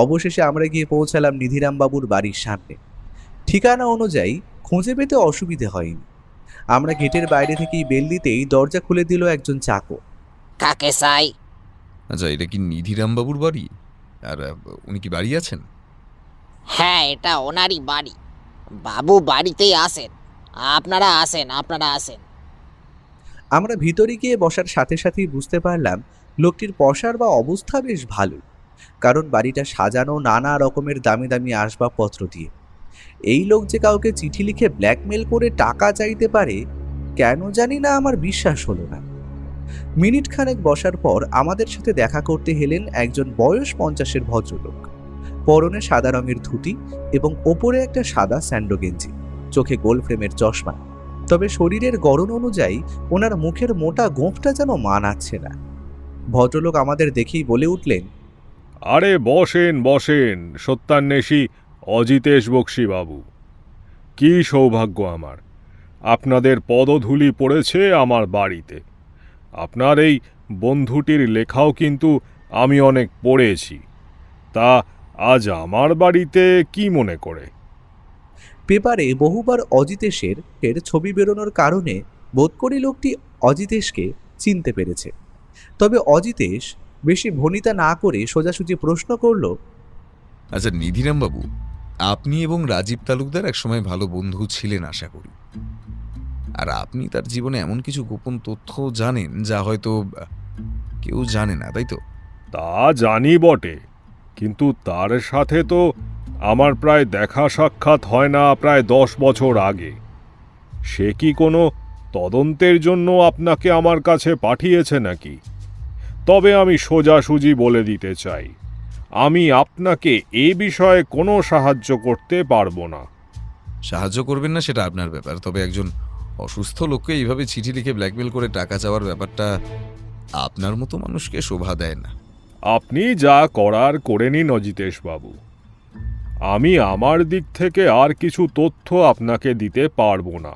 অবশেষে আমরা গিয়ে পৌঁছালাম নিধিরামবাবুর বাড়ির সামনে। ঠিকানা অনুযায়ী খুঁজে পেতে অসুবিধে হয়নি। আমরা গেটের বাইরে থেকেই বেল দিতেই দরজা খুলে দিল একজন চাকর। কাকে চাই? আচ্ছা, এটা কি নিধিরাম বাবুর বাড়ি? আর উনি কি বাড়ি আছেন? হ্যাঁ, এটা ওনারই বাড়ি। বাবু বাড়িতেই আসেন। আপনারা আসেন। আমরা ভিতরে গিয়ে বসার সাথে সাথেই বুঝতে পারলাম লোকটির পসার বা অবস্থা বেশ ভালো, কারণ বাড়িটা সাজানো নানা রকমের দামি দামি আসবাবপত্র দিয়ে। এই লোক যে কাউকে চিঠি লিখে ব্ল্যাকমেল করে টাকা চাইতে পারে, কেন জানি না আমার বিশ্বাস হলো না। মিনিট খানেক বসার পর আমাদের সাথে দেখা করতে এলেন একজন বয়স 50-এর ভদ্রলোক। পরনে সাদা রঙের ধুতি এবং ওপরে একটা সাদা স্যান্ডো গেঞ্জি, চোখে গোল ফ্রেমের চশমা। তবে শরীরের গড়ন অনুযায়ী ওনার মুখের মোটা গোঁফটা যেন মানাচ্ছে না। ভদ্রলোক আমাদের দেখেই বলে উঠলেন, আরে বসেন সত্যান্বেষী অজিতেশ বক্সী বাবু। কি সৌভাগ্য আমার, আপনাদের পদধূলি পড়েছে আমার বাড়িতে। আপনার এই বন্ধুটির লেখাও কিন্তু আমি অনেক পড়েছি। তা আজ আমার বাড়িতে কি মনে করে? পেপারে বহুবার অজিতেশের ছবি বেরোনোর কারণে বোধ করি লোকটি অজিতেশকে চিনতে পেরেছে। তবে অজিতেশ বেশি ভনিতা না করে সোজাসুজি প্রশ্ন করল, আচ্ছা নিধিরাম বাবু, আপনি এবং রাজীব তালুকদার একসময় ভালো বন্ধু ছিলেন আশা করি। আর আপনি তার জীবনে এমন কিছু গোপন তথ্য জানেন যা হয়তো কেউ জানে না, তাই তো? তা জানি বটে, কিন্তু তার সাথে তো আমার প্রায় দেখা সাক্ষাৎ হয় না প্রায় 10 বছর আগে। সে কি কোনো তদন্তের জন্য আপনাকে আমার কাছে পাঠিয়েছে নাকি? তবে আমি সোজাসুজি বলে দিতে চাই, আমি আপনাকে এ বিষয়ে কোনো সাহায্য করতে পারবো না। সাহায্য করবেন না সেটা আপনার ব্যাপার, তবে একজন অসুস্থ লোককে এইভাবে চিঠি লিখে ব্ল্যাকমেল করে টাকা চাওয়ার ব্যাপারটা আপনার মতো মানুষকে শোভা দেয় না। আপনি যা করার করে নিন অজিতেশ বাবু। আমি আমার দিক থেকে আর কিছু তথ্য আপনাকে দিতে পারবো না।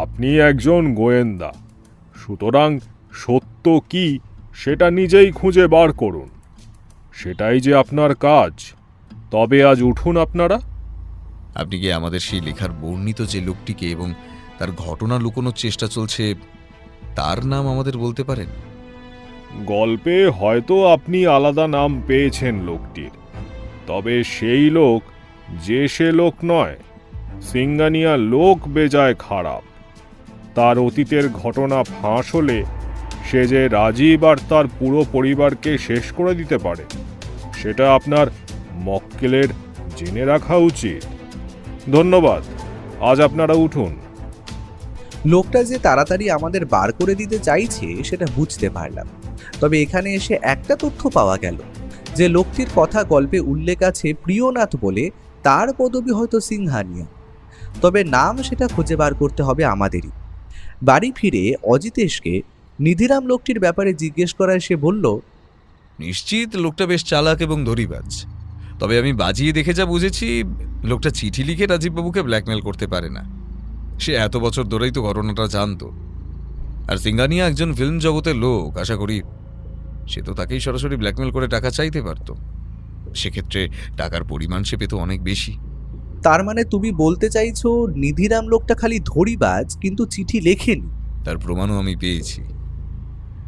আপনি একজন গোয়েন্দা, সুতরাং সত্য কি সেটা নিজেই খুঁজে বার করুন। সেটাই যে আপনার কাজ। তবে আজ উঠুন আপনারা। আপনি কি আমাদের সেই লেখার বর্ণিত যে লোকটিকে এবং তার ঘটনা লুকোনোর চেষ্টা চলছে তার নাম আমাদের বলতে পারেন? গল্পে হয়তো আপনি আলাদা নাম পেয়েছেন লোকটির, তবে সেই লোক যে সে লোক নয়। সিঙ্গানিয়া লোক বেজায় খারাপ। তার অতীতের ঘটনা ফাঁস হলে সে যে রাজীব আর তার পুরো পরিবারকে শেষ করে দিতে পারে, সেটা আপনার মক্কেলের জেনে রাখা উচিত। ধন্যবাদ, আজ আপনারা উঠুন। লোকটা যে তাড়াতাড়ি আমাদের বার করে দিতে চাইছে সেটা বুঝতে পারলাম। তবে এখানে এসে একটা তথ্য পাওয়া গেল যে লোকটির কথা গল্পে উল্লেখ আছে প্রিয়নাথ বলে, তার পদবি হয়তো সিংহানিয়া। তবে নাম সেটা খুঁজে বার করতে হবে আমাদেরই। বাড়ি ফিরে অজিতেশকে নিধিরাম লোকটির ব্যাপারে জিজ্ঞেস করায় সে বলল, নিশ্চিত লোকটা বেশ চালাক এবং ধরিবাজ। তবে আমি বাজিয়ে দেখে যা বুঝেছি, লোকটা চিঠি লিখে রাজীববাবুকে ব্ল্যাকমেল করতে পারে না। সে এত বছর ধরেই তো ঘটনাটা জানতো। আর সিঙ্গানিয়া একজন ফিল্ম জগতের লোক, আশা করি সে তো তাকেই সরাসরি ব্ল্যাকমেল করে টাকা চাইতে পারত। সেক্ষেত্রে টাকার পরিমাণ সে পেত অনেক বেশি। তার মানে তুমি বলতে চাইছো নিধিরাম লোকটা খালি ধরিবাজ কিন্তু চিঠি লেখেনি? তার প্রমাণও আমি পেয়েছি,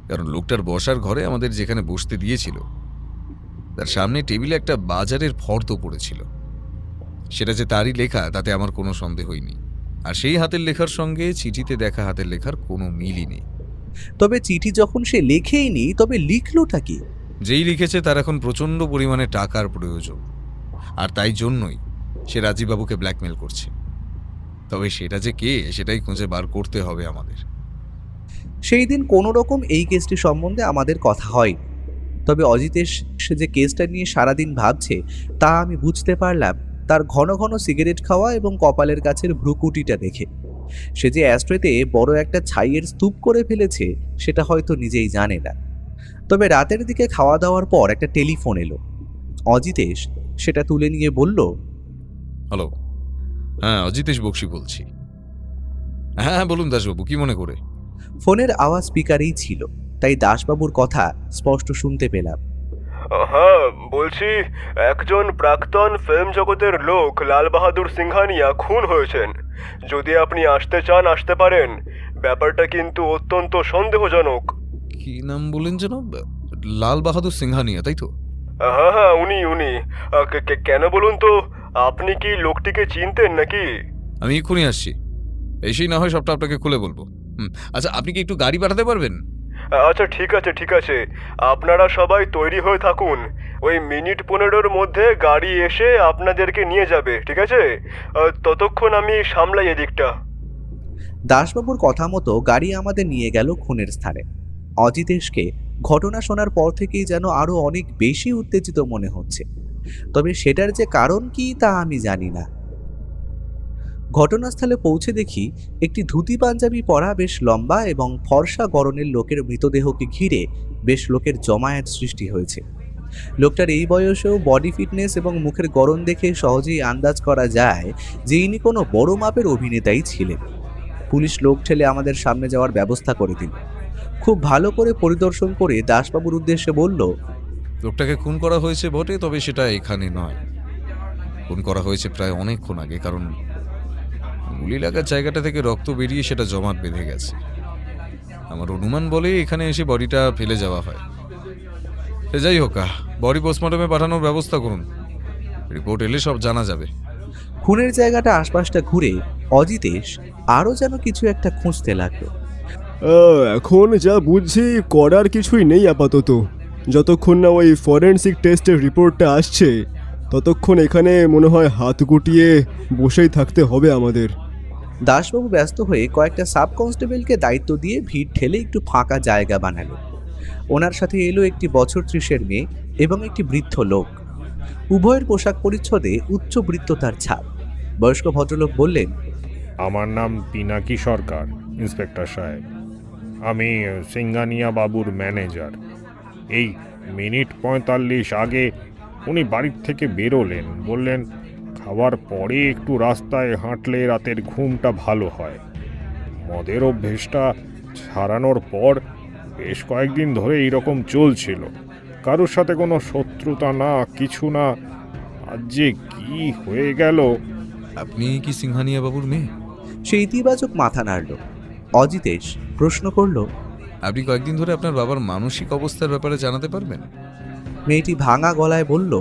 কারণ লোকটার বসার ঘরে আমাদের যেখানে বসতে দিয়েছিল তার সামনে টেবিলে একটা বাজারের ফর্দ পড়েছিল। সেটা যে তারই লেখা তাতে আমার কোনো সন্দেহই নেই। আর সেই হাতের লেখার সঙ্গে চিঠিতে দেখা হাতের লেখার কোনো মিলই নেই। তবে চিঠি যখন সে লেখেইনি, তবে লিখলোটা কি? যেই লিখেছে তার এখন প্রচণ্ড পরিমাণে টাকার প্রয়োজন, আর তাই জন্যই সে রাজীববাবুকে ব্ল্যাকমেল করছে। তবে সেটা যে কে সেটাই খুঁজে বার করতে হবে আমাদের। সেই দিন কোনো রকম এই কেসটি সম্বন্ধে আমাদের কথা হয়। তবে অজিতেশ সে যে কেসটা নিয়ে সারাদিন ভাবছে তা আমি বুঝতে পারলাম তার ঘন ঘন সিগারেট খাওয়া এবং কপালের কাছের ভ্রুকুটিটা দেখে। সে যে অ্যাস্ট্রেতে বড় একটা ছাইয়ের স্তূপ করে ফেলেছে সেটা হয়তো নিজেই জানে না। তবে রাতের দিকে খাওয়া দাওয়ার পর একটা টেলিফোন এলো। অজিতেশ সেটা তুলে নিয়ে বলল, হ্যালো, হ্যাঁ অজিতেশ বক্সি বলছি। হ্যাঁ বলুন দাসবাবু, কি মনে করে? ফোনের আওয়াজ স্পিকারেই ছিল, তাই দাসবাবুর কথা স্পষ্ট শুনতে পেলাম। হ্যাঁ বলছি, একজন প্রাক্তন ফিল্ম জগতের লোক লাল বাহাদুর সিংহানিয়া খুন হয়েছেন। যদি আপনি আসতে চান আসতে পারেন। ব্যাপারটা কিন্তু অত্যন্ত সন্দেহজনক। কি নাম বলেন যেন? লাল বাহাদুর সিংহানিয়া, তাই তো? হ্যাঁ হ্যাঁ, উনি উনি। কেন বলুন তো, আপনি কি লোকটিকে চিনতেন নাকি? আমি এক্ষুনি আসছি, এসেই না হয় সবটা আপনাকে খুলে বলবো। আচ্ছা, আপনি কি একটু গাড়ি পাঠাতে পারবেন? আচ্ছা ঠিক আছে ঠিক আছে, আপনারা সবাই তৈরি হয়ে থাকুন। ওই মিনিট 15-র মধ্যে গাড়ি এসে আপনাদেরকে নিয়ে যাবে, ঠিক আছে? ততক্ষণ আমি সামলাই এদিকটা। দাসবাবুর কথা মতো গাড়ি আমাদের নিয়ে গেল খুনের স্থানে। অজিতেশকে ঘটনা শোনার পর থেকেই যেন আরো অনেক বেশি উত্তেজিত মনে হচ্ছে। তবে সেটার যে কারণ কি তা আমি জানি না। ঘটনাস্থলে পৌঁছে দেখি একটি ধুতি পাঞ্জাবি পরা বেশ লম্বা এবং ফর্সা গড়নের লোকের মৃতদেহকে ঘিরে বেশ লোকের জমায়েত সৃষ্টি হয়েছে। লোকটার এই বয়সেও বডি ফিটনেস এবং মুখের গড়ন দেখে সহজেই আন্দাজ করা যায় যে ইনি কোনো বড় মাপের অভিনেতাই ছিলেন। পুলিশ লোক ঠেলে আমাদের সামনে যাওয়ার ব্যবস্থা করে দিল। খুব ভালো করে পরিদর্শন করে দাসবাবুর উদ্দেশ্যে বলল, লোকটাকে খুন করা হয়েছে বটে, তবে সেটা এখানে নয়। খুন করা হয়েছে প্রায় অনেকক্ষণ আগে, কারণ গুলি লাগার জায়গাটা থেকে রক্ত বেরিয়ে সেটা জমাট বেঁধে গেছে। আমার অনুমান বলে এখানে এসে বডিটা ফেলে যাওয়া হয়। সে যাই হোক, বডি পোস্টমর্টমে পাঠানোর ব্যবস্থা করুন। রিপোর্ট এলে সব জানা যাবে। খুনের জায়গাটা আশপাশটা ঘুরে অজিতেশ আরও যেন কিছু একটা খুঁজতে লাগলো। এখন যা বুঝছি করার কিছুই নেই আপাতত। যতক্ষণ না ওই ফরেনসিক টেস্টের রিপোর্টটা আসছে ততক্ষণ এখানে মনে হয় হাত গুটিয়ে বসেই থাকতে হবে আমাদের। দাসবাবু ব্যস্ত হয়ে কয়েকটা সাব কনস্টেবলকে দায়িত্ব দিয়ে ভিড় ঠেলে একটু ফাঁকা জায়গা বানালো। ওনার সাথে এলো একটি বছর 30-এর মেয়ে এবং একটি বৃদ্ধ লোক। উভয়ের পোশাক পরিচ্ছদে উচ্চবৃত্ততার ছাপ। বয়স্ক ভদ্রলোক বললেন, আমার নাম পিনাকি সরকার, ইন্সপেক্টর সাহেব। আমি সিঙ্গানিয়া বাবুর ম্যানেজার। এই মিনিট ৪৫ আগে উনি বাড়ির থেকে বেরোলেন, বললেন খাওয়ার পরে একটু রাস্তায় হাঁটলে রাতের ঘুমটা ভালো হয়। মদের অভ্যেসটা ছাড়ানোর পর বেশ কয়েকদিন ধরে এইরকম চলছিল। কারোর সাথে কোনো শত্রুতা না, কিছু না। আজ যে কি হয়ে গেল। আপনি কি সিংহানিয়া বাবুর মেয়ে? সে ইতিবাচক মাথা নাড়ল। অজিতেশ প্রশ্ন করল, আপনি কয়েকদিন ধরে আপনার বাবার মানসিক অবস্থার ব্যাপারে জানাতে পারবেন? মেয়েটি ভাঙা গলায় বলল,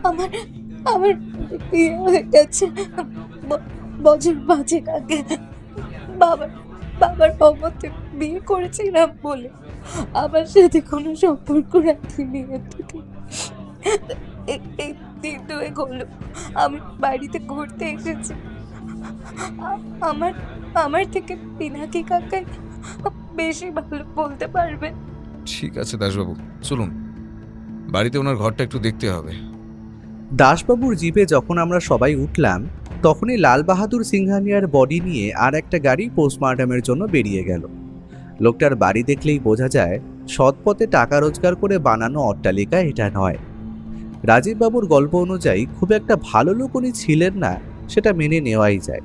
আমার আমার বিয়ে হয়ে গেছে বছর ৫ আগে। বাবার অমতে বিয়ে করেছিলাম বলে আমার সাথে কোনো সম্পর্ক রাখিনি। এই দিন ২ হলো আমি বাড়িতে ঘুরতে এসেছি। আমার থেকে পিনাকি কাকাই বেশি ভালো বলতে পারবে। ঠিক আছে দাসবাবু, চলুন, বাড়িতে ওনার ঘরটা একটু দেখতে হবে। দাসবাবুর জিপে যখন আমরা সবাই উঠলাম, তখনই লাল বাহাদুর সিংহানিয়ার বডি নিয়ে আর একটা গাড়ি পোস্টমর্টমের জন্য বেরিয়ে গেল। লোকটার বাড়ি দেখলেই বোঝা যায় সৎপথে টাকা রোজগার করে বানানো অট্টালিকা এটা নয়। রাজীববাবুর গল্প অনুযায়ী খুব একটা ভালো লোক উনি ছিলেন না, সেটা মেনে নেওয়াই যায়।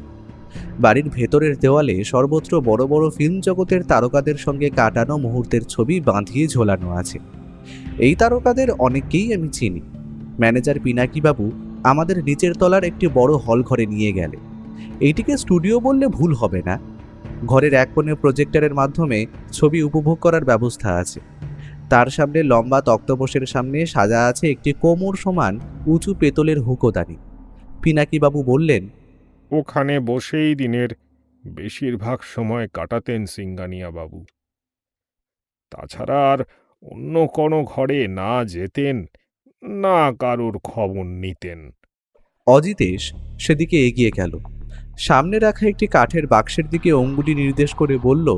বাড়ির ভেতরের দেওয়ালে সর্বত্র বড় বড় ফিল্ম জগতের তারকাদের সঙ্গে কাটানো মুহূর্তের ছবি বাঁধিয়ে ঝোলানো আছে। এই তারকাদের অনেককেই আমি চিনি। ম্যানেজার পিনাকি বাবু আমাদের নিচের তলার একটি বড় হল ঘরে নিয়ে গেলে। এইটিকে স্টুডিও বললে ভুল হবে না। ঘরের এক কোণে প্রজেক্টরের মাধ্যমে ছবি উপভোগ করার ব্যবস্থা আছে। তার সামনে লম্বা তক্তপোষের সামনে সাজা আছে একটি কোমর সমান উঁচু পেতলের হুকোদানি। পিনাকি বাবু বললেন, ওখানে বসেই দিনের বেশিরভাগ সময় কাটাতেন সিংহানিয়া বাবু। তাছাড়া আর অন্য কোনো ঘরে না যেতেন, না কারোর খবর নিতেন। অজিতেশ সেদিকে এগিয়ে গেল। সামনে রাখা একটি কাঠের বাক্সের দিকে অঙ্গুলি নির্দেশ করে বলল,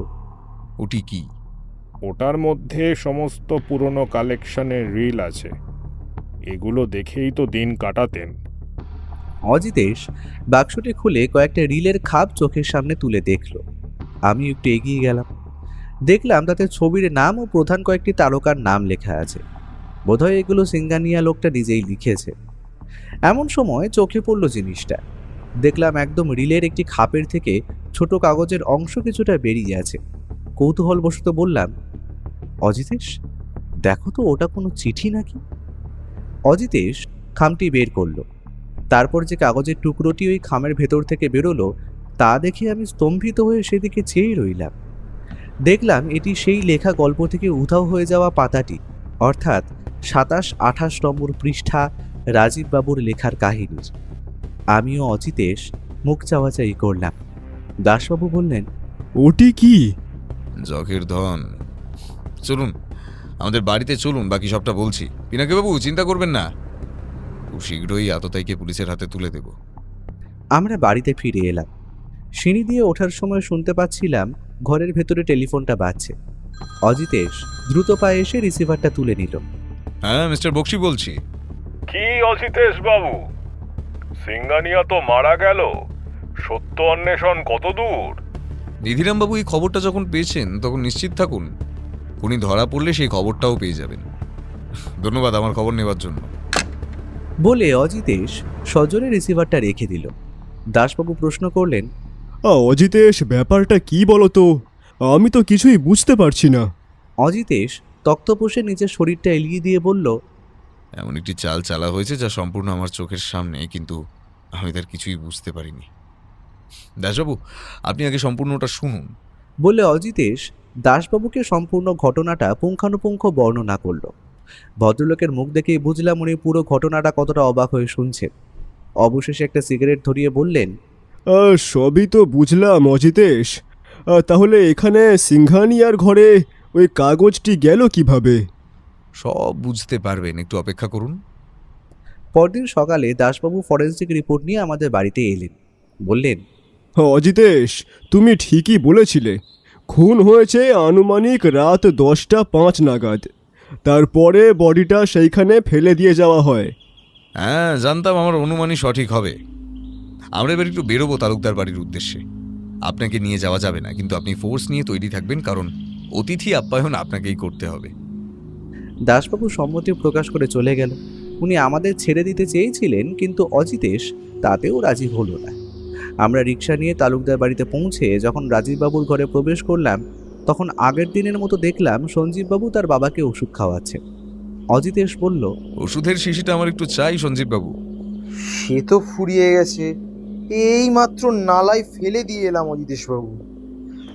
ওটি কি? ওটার মধ্যে সমস্ত পুরনো কালেকশনের রিল আছে। এগুলো দেখেই তো দিন কাটাতেন। অজিতেশ বাক্সটি খুলে কয়েকটা রিলের খাপ চোখের সামনে তুলে দেখল। আমি একটু এগিয়ে গেলাম। দেখলাম তাতে ছবির নাম ও প্রধান কয়েকটি তারকার নাম লেখা আছে। বোধহয় এগুলো সিংহানিয়া লোকটা নিজেই লিখেছে। এমন সময় চোখে পড়ল জিনিসটা। দেখলাম একদম রিলের একটি খাপের থেকে ছোট কাগজের অংশ কিছুটা বেরিয়ে আছে। কৌতূহলবশত বললাম, অজিতেশ দেখো তো, ওটা কোনো চিঠি নাকি? অজিতেশ খামটি বের করলো। তারপর যে কাগজের টুকরোটি ওই খামের ভেতর থেকে বেরোলো, তা দেখে আমি স্তম্ভিত হয়ে সেদিকে চেয়ে রইলাম। দেখলাম এটি সেই লেখা গল্প থেকে উধাও হয়ে যাওয়া পাতাটি, অর্থাৎ ২৭-২৮ নম্বর পৃষ্ঠা রাজীববাবুর লেখার কাহিনীর। আমিও অজিতেশ মুখ চাওয়াচাই করলাম। দাসবাবু বললেন, ওটি কি? জখের ধন। চলুন, আমাদের বাড়িতে চলুন, বাকি সবটা বলছি। পিনাকি বাবু চিন্তা করবেন না, খুব শীঘ্রই আততায়ীকে পুলিশের হাতে তুলে দেব। আমরা বাড়িতে ফিরে এলাম। সিঁড়ি দিয়ে ওঠার সময় শুনতে পাচ্ছিলাম ঘরের ভেতরে টেলিফোনটা বাজছে। অজিতেশ দ্রুত পায়ে এসে রিসিভারটা তুলে নিল। হ্যাঁ, মিস্টার বক্সি বলছি। কি অজিতেশ বাবু, সিংহানিয়া তো মারা গেল। সত্য অন্বেষণ কত দূর? নিধিরাম বাবু এই খবরটা যখন পেয়েছেন তখন নিশ্চিত থাকুন, উনি ধরা পড়লে সেই খবরটাও পেয়ে যাবেন। ধন্যবাদ আমার খবর নেবার জন্য। বলে অজিতেশ সজোরে রিসিভারটা রেখে দিল। দাসবাবু প্রশ্ন করলেন, অজিতেশ ব্যাপারটা কি বলো তো? আমি তো কিছুই বুঝতে পারছি না। অজিতেশ তক্তপোষের নিচের শরীরটা এলিয়ে দিয়ে বলল, এমন একটি চাল চালা হয়েছে যা সম্পূর্ণ আমার চোখের সামনে, কিন্তু আমি তার কিছুই বুঝতে পারিনি। দাসবাবু, আপনি আগে সম্পূর্ণটা শুনুন। বলে অজিতেশ দাসবাবুকে সম্পূর্ণ ঘটনাটা পুঙ্খানুপুঙ্খ বর্ণনা করল। ভদ্রলোকের মুখ দেখেই বুঝলাম উনি পুরো ঘটনাটা কতটা অবাক হয়ে শুনছেন। অবশেষে একটা সিগারেট ধরিয়ে বললেন, সবই তো বুঝলাম অজিতেশ, তাহলে এখানে সিংহানিয়ার ঘরে ওই কাগজটি গেল কিভাবে? সব বুঝতে পারবেন, একটু অপেক্ষা করুন। পরদিন সকালে দাসবাবু ফরেন্সিক রিপোর্ট নিয়ে আমাদের বাড়িতে এলেন। বললেন, অজিতেশ, তুমি ঠিকই বলেছিলে। খুন হয়েছে আনুমানিক রাত 10টা 5 নাগাদ। তারপরে বডিটা সেইখানে ফেলে দিয়ে যাওয়া হয়। হ্যাঁ, জানতাম আমার অনুমানই সঠিক হবে। আমরা এবার একটু বেরোবো তালুকদার বাড়ির উদ্দেশ্যে। আপনাকে নিয়ে যাওয়া যাবে না, কিন্তু আপনি ফোর্স নিয়ে তৈরি থাকবেন, কারণ অতিথি আপ্যায়ন আপনাকেই করতে হবে। দাসবাবু সম্মতি প্রকাশ করে চলে গেল। উনি আমাদের ছেড়ে দিতে চেয়েছিলেন, কিন্তু অজিতেশ তাতেও রাজি হলো না। আমরা রিক্সা নিয়ে তালুকদার বাড়িতে পৌঁছে যখন রাজীববাবুর ঘরে প্রবেশ করলাম, তখন আগের দিনের মতো দেখলাম সঞ্জীববাবু তার বাবাকে ওষুধ খাওয়াচ্ছে। অজিতেশ বলল, ওষুধের শিশিটা আমার একটু চাই সঞ্জীববাবু। সে তো ফুরিয়ে গেছে, এই মাত্র নালায় ফেলে দিয়ে এলাম অজিতেশবাবু।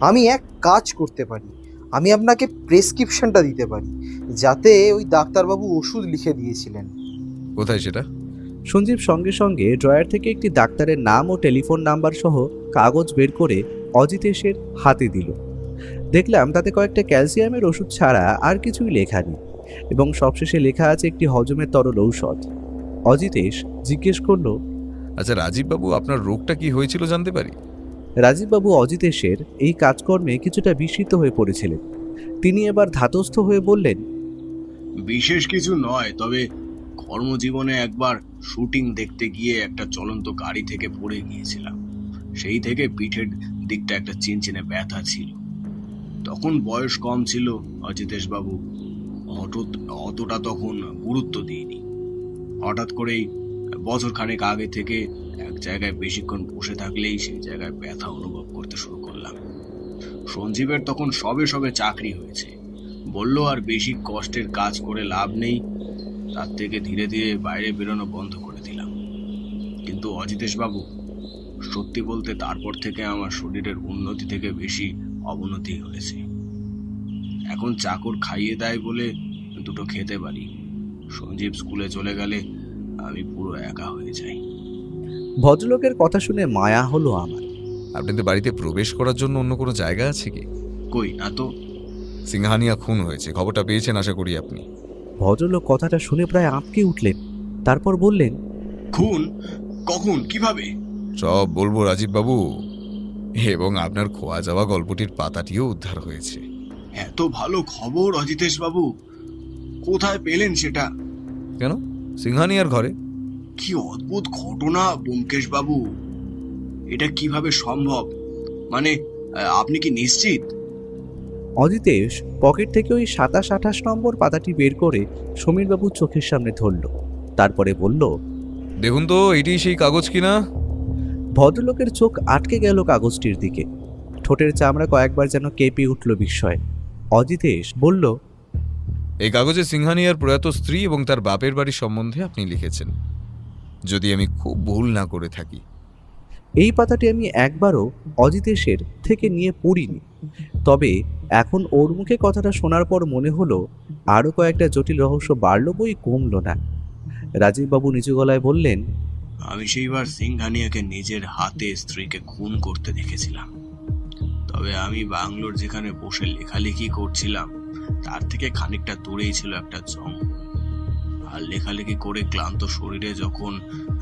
আমি এক কাজ করতে পারি, আমি আপনাকে প্রেসক্রিপশনটা দিতে পারি, যাতে ওই ডাক্তারবাবু ওষুধ লিখে দিয়েছিলেন। কোথায় সেটা? সঞ্জীব সঙ্গে সঙ্গে ড্রয়ার থেকে একটি ডাক্তারের নাম ও টেলিফোন নাম্বার সহ কাগজ বের করে অজিতেশের হাতে দিল। দেখলাম তাতে কয়েকটা ক্যালসিয়ামের ওষুধ ছাড়া আর কিছুই লেখা নেই, এবং সবশেষে লেখা আছে একটি হজমের তরল ঔষধ। অজিতেশ জিজ্ঞেস করলো, আচ্ছা রাজীববাবু, আপনার রোগটা কি হয়েছিল জানতে পারি? রাজীববাবু অজিতেশের এই কাজকর্মে কিছুটা বিস্মিত হয়ে পড়েছিলেন। তিনি এবার ধাতস্থ হয়ে বললেন, বিশেষ কিছু নয়, তবে কর্মজীবনে একবার শুটিং দেখতে গিয়ে একটা চলন্ত গাড়ি থেকে পড়ে গিয়েছিলাম। সেই থেকে পিঠের দিকটা একটা চিনচিনে ব্যথা ছিল। তখন বয়স কম ছিল অজিতেশ বাবু, অতটা তখন গুরুত্ব দিইনি। হঠাৎ করেই বছর খানেক আগে থেকে এক জায়গায় বেশিক্ষণ বসে থাকলেই সেই জায়গায় ব্যথা অনুভব করতে শুরু করলাম। সঞ্জীবের তখন সবে সবে চাকরি হয়েছে, বলল আর বেশি কষ্টের কাজ করে লাভ নেই, তার থেকে ধীরে ধীরে বাইরে বেরোনো বন্ধ করে দিলাম। কিন্তু অজিতেশ বাবু, সত্যি বলতে তারপর থেকে আমার শরীরের উন্নতি থেকে বেশি অবনতি হয়েছে। এখন চাকর খাইয়ে দেয় বলে দুটো খেতে পারি। সঞ্জীব স্কুলে চলে গেলে আমি পুরো একা হয়ে যাই। ভদ্রলোকের কথা শুনে মায়া হলো আমার। আপনাদের বাড়িতে প্রবেশ করার জন্য অন্য কোনো জায়গা আছে কি? কই না তো। সিংহানিয়া খুন হয়েছে, খবরটা পেয়েছেন আশা করি আপনি। ভদ্রলোক কথাটা শুনে প্রায় আঁতকে উঠলেন। তারপর বললেন, খুন? কখন, কিভাবে? সব বলবো রাজীববাবু, এবং আপনার খোয়া যাওয়া গল্পটির পাতাটিও উদ্ধার হয়েছে। এত ভালো খবর অজিতেশ বাবু, কোথায় পেলেন সেটা? কেন, সিংহানিয়ার ঘরে। কি অদ্ভুত ঘটনা ব্যোমকেশ বাবু, এটা কিভাবে সম্ভব? মানে আপনি কি নিশ্চিত? অজিতেশ পকেট থেকে ওই 27-28 নম্বর পাতাটি বের করে সমীরবাবুর চোখের সামনে ধরল। তারপরে বলল, দেখুন তো, এটি সেই কাগজ কিনা। ভদ্রলোকের চোখ আটকে গেল কাগজটির দিকে। ঠোঁটের চামড়া কয়েকবার যেন কেঁপে উঠল বিস্ময়ে। অজিতেশ বলল, এই কাগজে সিংহানিয়ার প্রয়াত স্ত্রী এবং তার বাপের বাড়ির সম্বন্ধে আপনি লিখেছেন, যদি আমি খুব ভুল না করে থাকি। এই পাতাটি আমি একবারও অজিতেশের থেকে নিয়ে পড়িনি, তবে এখন ওর মুখে কথাটা শোনার পর মনে হলো আরও কয়েকটা জটিল রহস্য বাড়ল বই কমল না। রাজীববাবু নিচু গলায় বললেন, আমি সেইবার সিংহানিয়াকে নিজের হাতে স্ত্রীকে খুন করতে দেখেছিলাম। তবে আমি বাংলোর যেখানে বসে লেখালেখি করছিলাম তার থেকে খানিকটা দূরেই ছিল একটা জঙ্গল। আর লেখালেখি করে ক্লান্ত শরীরে যখন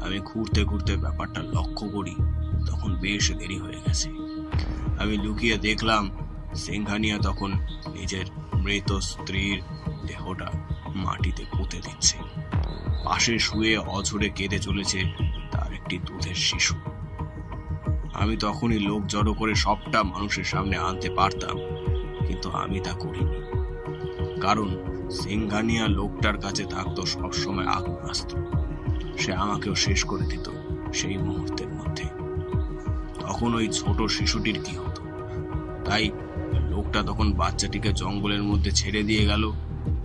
আমি ঘুরতে ঘুরতে ব্যাপারটা লক্ষ্য করি, তখন বেশ দেরি হয়ে গেছে। আমি লুকিয়ে দেখলাম সিংহানিয়া তখন নিজের মৃত স্ত্রীর দেহটা মাটিতে পুঁতে দিচ্ছে। পাশে শুয়ে অঝরে কেঁদে চলেছে তার একটি দুধের শিশু। আমি তখনই লোক জড়ো করে সবটা মানুষের সামনে আনতে পারতাম, কিন্তু আমি তা করিনি, কারণ সিংহানিয়া লোকটার কাছে থাকতো সবসময় আগ্নেয়াস্ত্র। সে আমাকেও শেষ করে দিত সেই মুহূর্তের মধ্যে। তখন ওই ছোট শিশুটির কি হতো? তাই লোকটা তখন বাচ্চাটিকে জঙ্গলের মধ্যে ছেড়ে দিয়ে গেল।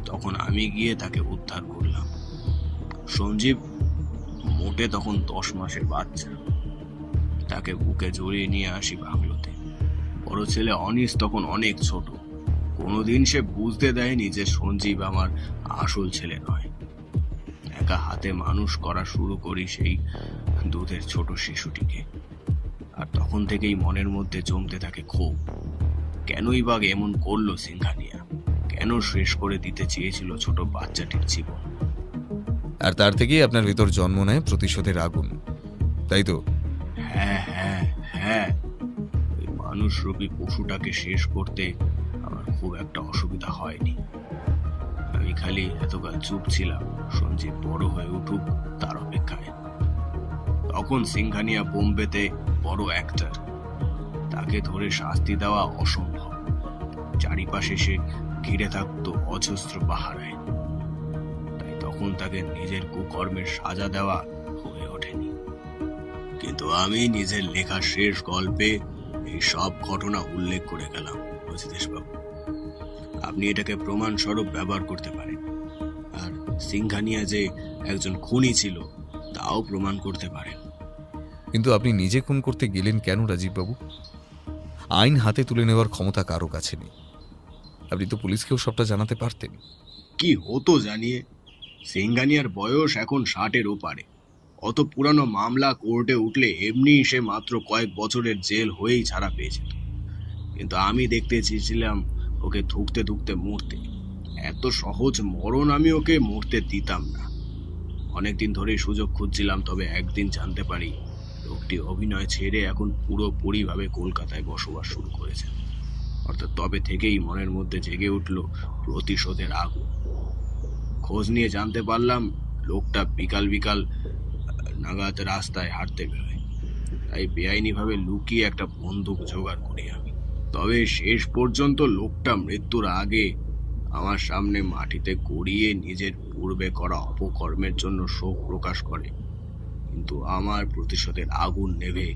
তখন আমি গিয়ে তাকে উদ্ধার করলাম। সঞ্জীব মোটে তখন 10 মাসের বাচ্চা। তাকে বুকে জড়িয়ে নিয়ে আসি বাংলোতে। বড় ছেলে অনিস তখন অনেক ছোট। কোনোদিন সে বুঝতে দেয়নি যে সঞ্জীব আমার আসল ছেলে নয়। একা হাতে মানুষ করা শুরু করি সেই দুধের ছোট শিশুটিকে। আর তখন থেকেই মনের মধ্যে জমতে থাকে ক্ষোভ। কেনই বা এমন করলো সিংহানিয়া? কেন শেষ করে দিতে চেয়েছিল ছোট বাচ্চাটির জীবন? আর তার থেকেই আপনার ভিতর জন্ম নেয় প্রতিশোধের আগুন, তাই তো? হ্যাঁ হ্যাঁ হ্যাঁ, ওই মানুষরূপী পশুটাকে শেষ করতে আমার খুব একটা অসুবিধা হয়নি। আমি খালি এতকাল চুপ ছিলাম সঞ্জীব বড় হয়ে উঠুক তার অপেক্ষায়। তখন সিংহানিয়া বোম্বেতে বড় অ্যাক্টর, তাকে ধরে শাস্তি দেওয়া অসম্ভব। চারিপাশে সে ঘিরে থাকতো অজস্র পাহারায়। তাই তখন তাকে নিজের কুকর্মের সাজা দেওয়া হয়ে ওঠেনি। কিন্তু আমি নিজের লেখা শেষ গল্পে এই সব ঘটনা উল্লেখ করে গেলাম অজিতেশ বাবু। আপনি এটাকে প্রমাণ স্বরূপ ব্যবহার করতে পারেন, আর সিংঘানিয়া যে একজন খুনি ছিল তাও প্রমাণ করতে পারেন। কিন্তু আপনি নিজে খুন করতে গেলেন কেন রাজীববাবু? আইন হাতে তুলে নেওয়ার ক্ষমতা কারো কাছে নেই। আপনি তো পুলিশকেও সবটা জানাতে পারতেন। কি হতো জানিয়ে? সিংঘানিয়ার বয়স এখন 60-এর ওপারে। অত পুরানো মামলা কোর্টে উঠলে এমনি সে মাত্র কয়েক বছরের জেল হয়েই ছাড়া পেয়ে যেত। কিন্তু আমি দেখতে চেয়েছিলাম ওকে ধুকতে ধুকতে মরতে। এত সহজ মরণ আমি ওকে মরতে দিতাম না। অনেকদিন ধরেই সুযোগ খুঁজছিলাম, তবে একদিন জানতে পারি লোকটি অভিনয় ছেড়ে এখন পুরোপুরিভাবে কলকাতায় বসবাস শুরু করেছে। অর্থাৎ তবে থেকেই মনের মধ্যে জেগে উঠল প্রতিশোধের আগুন। খোঁজ নিয়ে জানতে পারলাম লোকটা বিকাল বিকাল নাগাদ রাস্তায় হাঁটতে বেরোয়। তাই বেআইনিভাবে লুকিয়ে একটা বন্দুক জোগাড় করি আমি। তবে শেষ পর্যন্ত লোকটা মৃত্যুর আগে আমার সামনে মাটিতে গড়িয়ে নিজের পূর্বে করা অপকর্মের জন্য শোক প্রকাশ করে। কিন্তু আমার প্রতিশোধের আগুন নেভে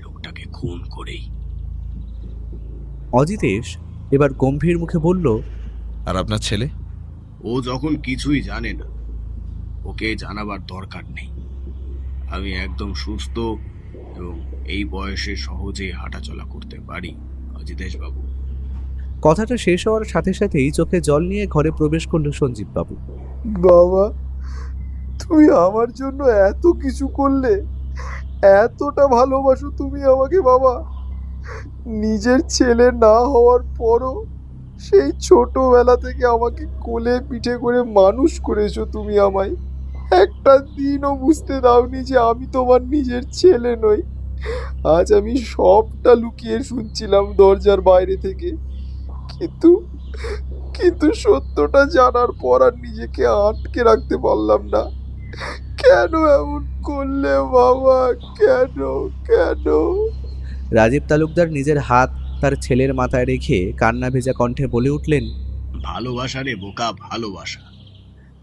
লোকটাকে খুন করেই। অজিতেশ এবার গম্ভীর মুখে বলল, আর আপনার ছেলে? ও যখন কিছুই জানে না, ওকে জানাবার দরকার নেই। আমি একদম সুস্থ এবং এই বয়সে সহজে হাঁটাচলা করতে পারি অজিতেশ বাবু। কথাটা শেষ হওয়ার সাথে সাথেই চোখে জল নিয়ে ঘরে প্রবেশ করল সঞ্জীব বাবু। বাবা, তুমি আমার জন্য এত কিছু করলে, এতটা ভালোবাসো তুমি আমাকে বাবা। নিজের ছেলে না হওয়ার পরও সেই ছোটবেলা থেকে আমাকে কোলে পিঠে করে মানুষ করেছো তুমি আমায়। একটা দিনও বুঝতে দাওনি যে আমি তোমার নিজের ছেলে নই। আজ আমি সবটা লুকিয়ে শুনছিলাম দরজার বাইরে থেকে, কিন্তু কিন্তু সত্যটা জানার পর আর নিজেকে আটকে রাখতে পারলাম না। কেন এমন করলে বাবা, কেন কেন? রাজীব তালুকদার নিজের হাত তার ছেলের মাথায় রেখে কান্না ভেজা কণ্ঠে বলে উঠলেন, ভালোবাসা রে বোকা, ভালোবাসা।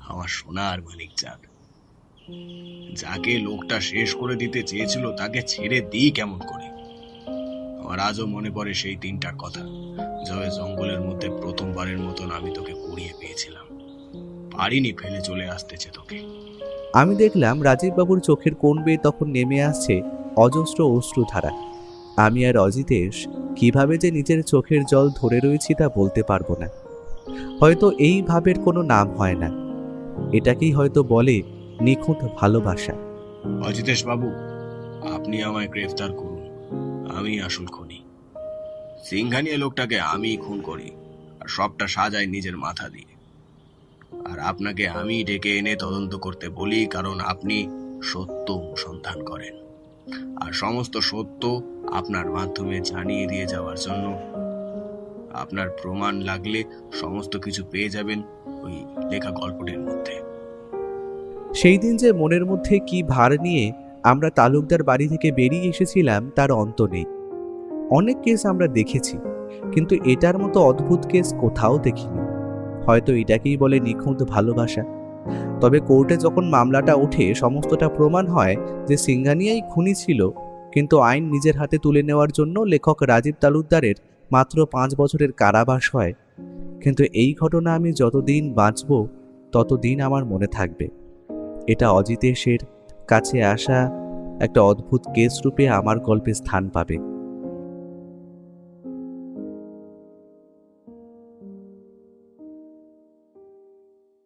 আমার সোনার মানিক চাঁদ, যাকে লোকটা শেষ করে দিতে চেয়েছিল তাকে ছেড়ে দিই কেমন করে? আমার আজও মনে পড়ে সেই দিনটার কথা, যবে জঙ্গলের মধ্যে প্রথমবারের মতন আমি তোকে কুড়িয়ে পেয়েছিলাম। পারিনি ফেলে চলে আসতেছে তোকে। আমি দেখলাম রাজীববাবুর চোখের কোণ বেয়ে তখন নেমে আসছে অজস্র অশ্রুধারা। আমি আর অজিতেশ কিভাবে যে নিজের চোখের জল ধরে রয়েছি তা বলতে পারবো না। হয়তো এই ভাবের কোনো নাম হয় না, এটাকেই হয়তো বলে নিখুঁত ভালোবাসা। অজিতেশ বাবু, আপনি আমায় গ্রেফতার করুন, আমি আসল খুনি। সিংঘানিয়া লোকটাকে আমি খুন করি আর সবটা সাজাই নিজের মাথা দিয়ে। আর আপনাকে আমি ডেকে এনে তদন্ত করতে বলি, কারণ আপনি সত্য অনুসন্ধান করেন আর সমস্ত সত্য আপনার মাধ্যমে জানিয়ে দিয়ে যাওয়ার জন্য। আপনার প্রমাণ লাগলে সমস্ত কিছু পেয়ে যাবেন ওই লেখা গল্পটির মধ্যে। সেই দিন যে মনের মধ্যে কি ভার নিয়ে আমরা তালুকদার বাড়ি থেকে বেরিয়ে এসেছিলাম তার অন্ত নেই। অনেক কেস আমরা দেখেছি, কিন্তু এটার মতো অদ্ভুত কেস কোথাও দেখিনি। হয়তো এটাকেই বলে নিখুঁত ভালোবাসা। তবে কোর্টে যখন মামলাটা ওঠে, সমস্তটা প্রমাণ হয় যে সিংঘানিয়াই খুনি ছিল, কিন্তু আইন নিজের হাতে তুলে নেওয়ার জন্য লেখক রাজীব তালুকদারের মাত্র 5 বছরের কারাবাস হয়। কিন্তু এই ঘটনা আমি যতদিন বাঁচব ততদিন আমার মনে থাকবে। এটা অজিতেশের কাছে আসা একটা অদ্ভুত কেস রূপে আমার গল্পে স্থান পাবে।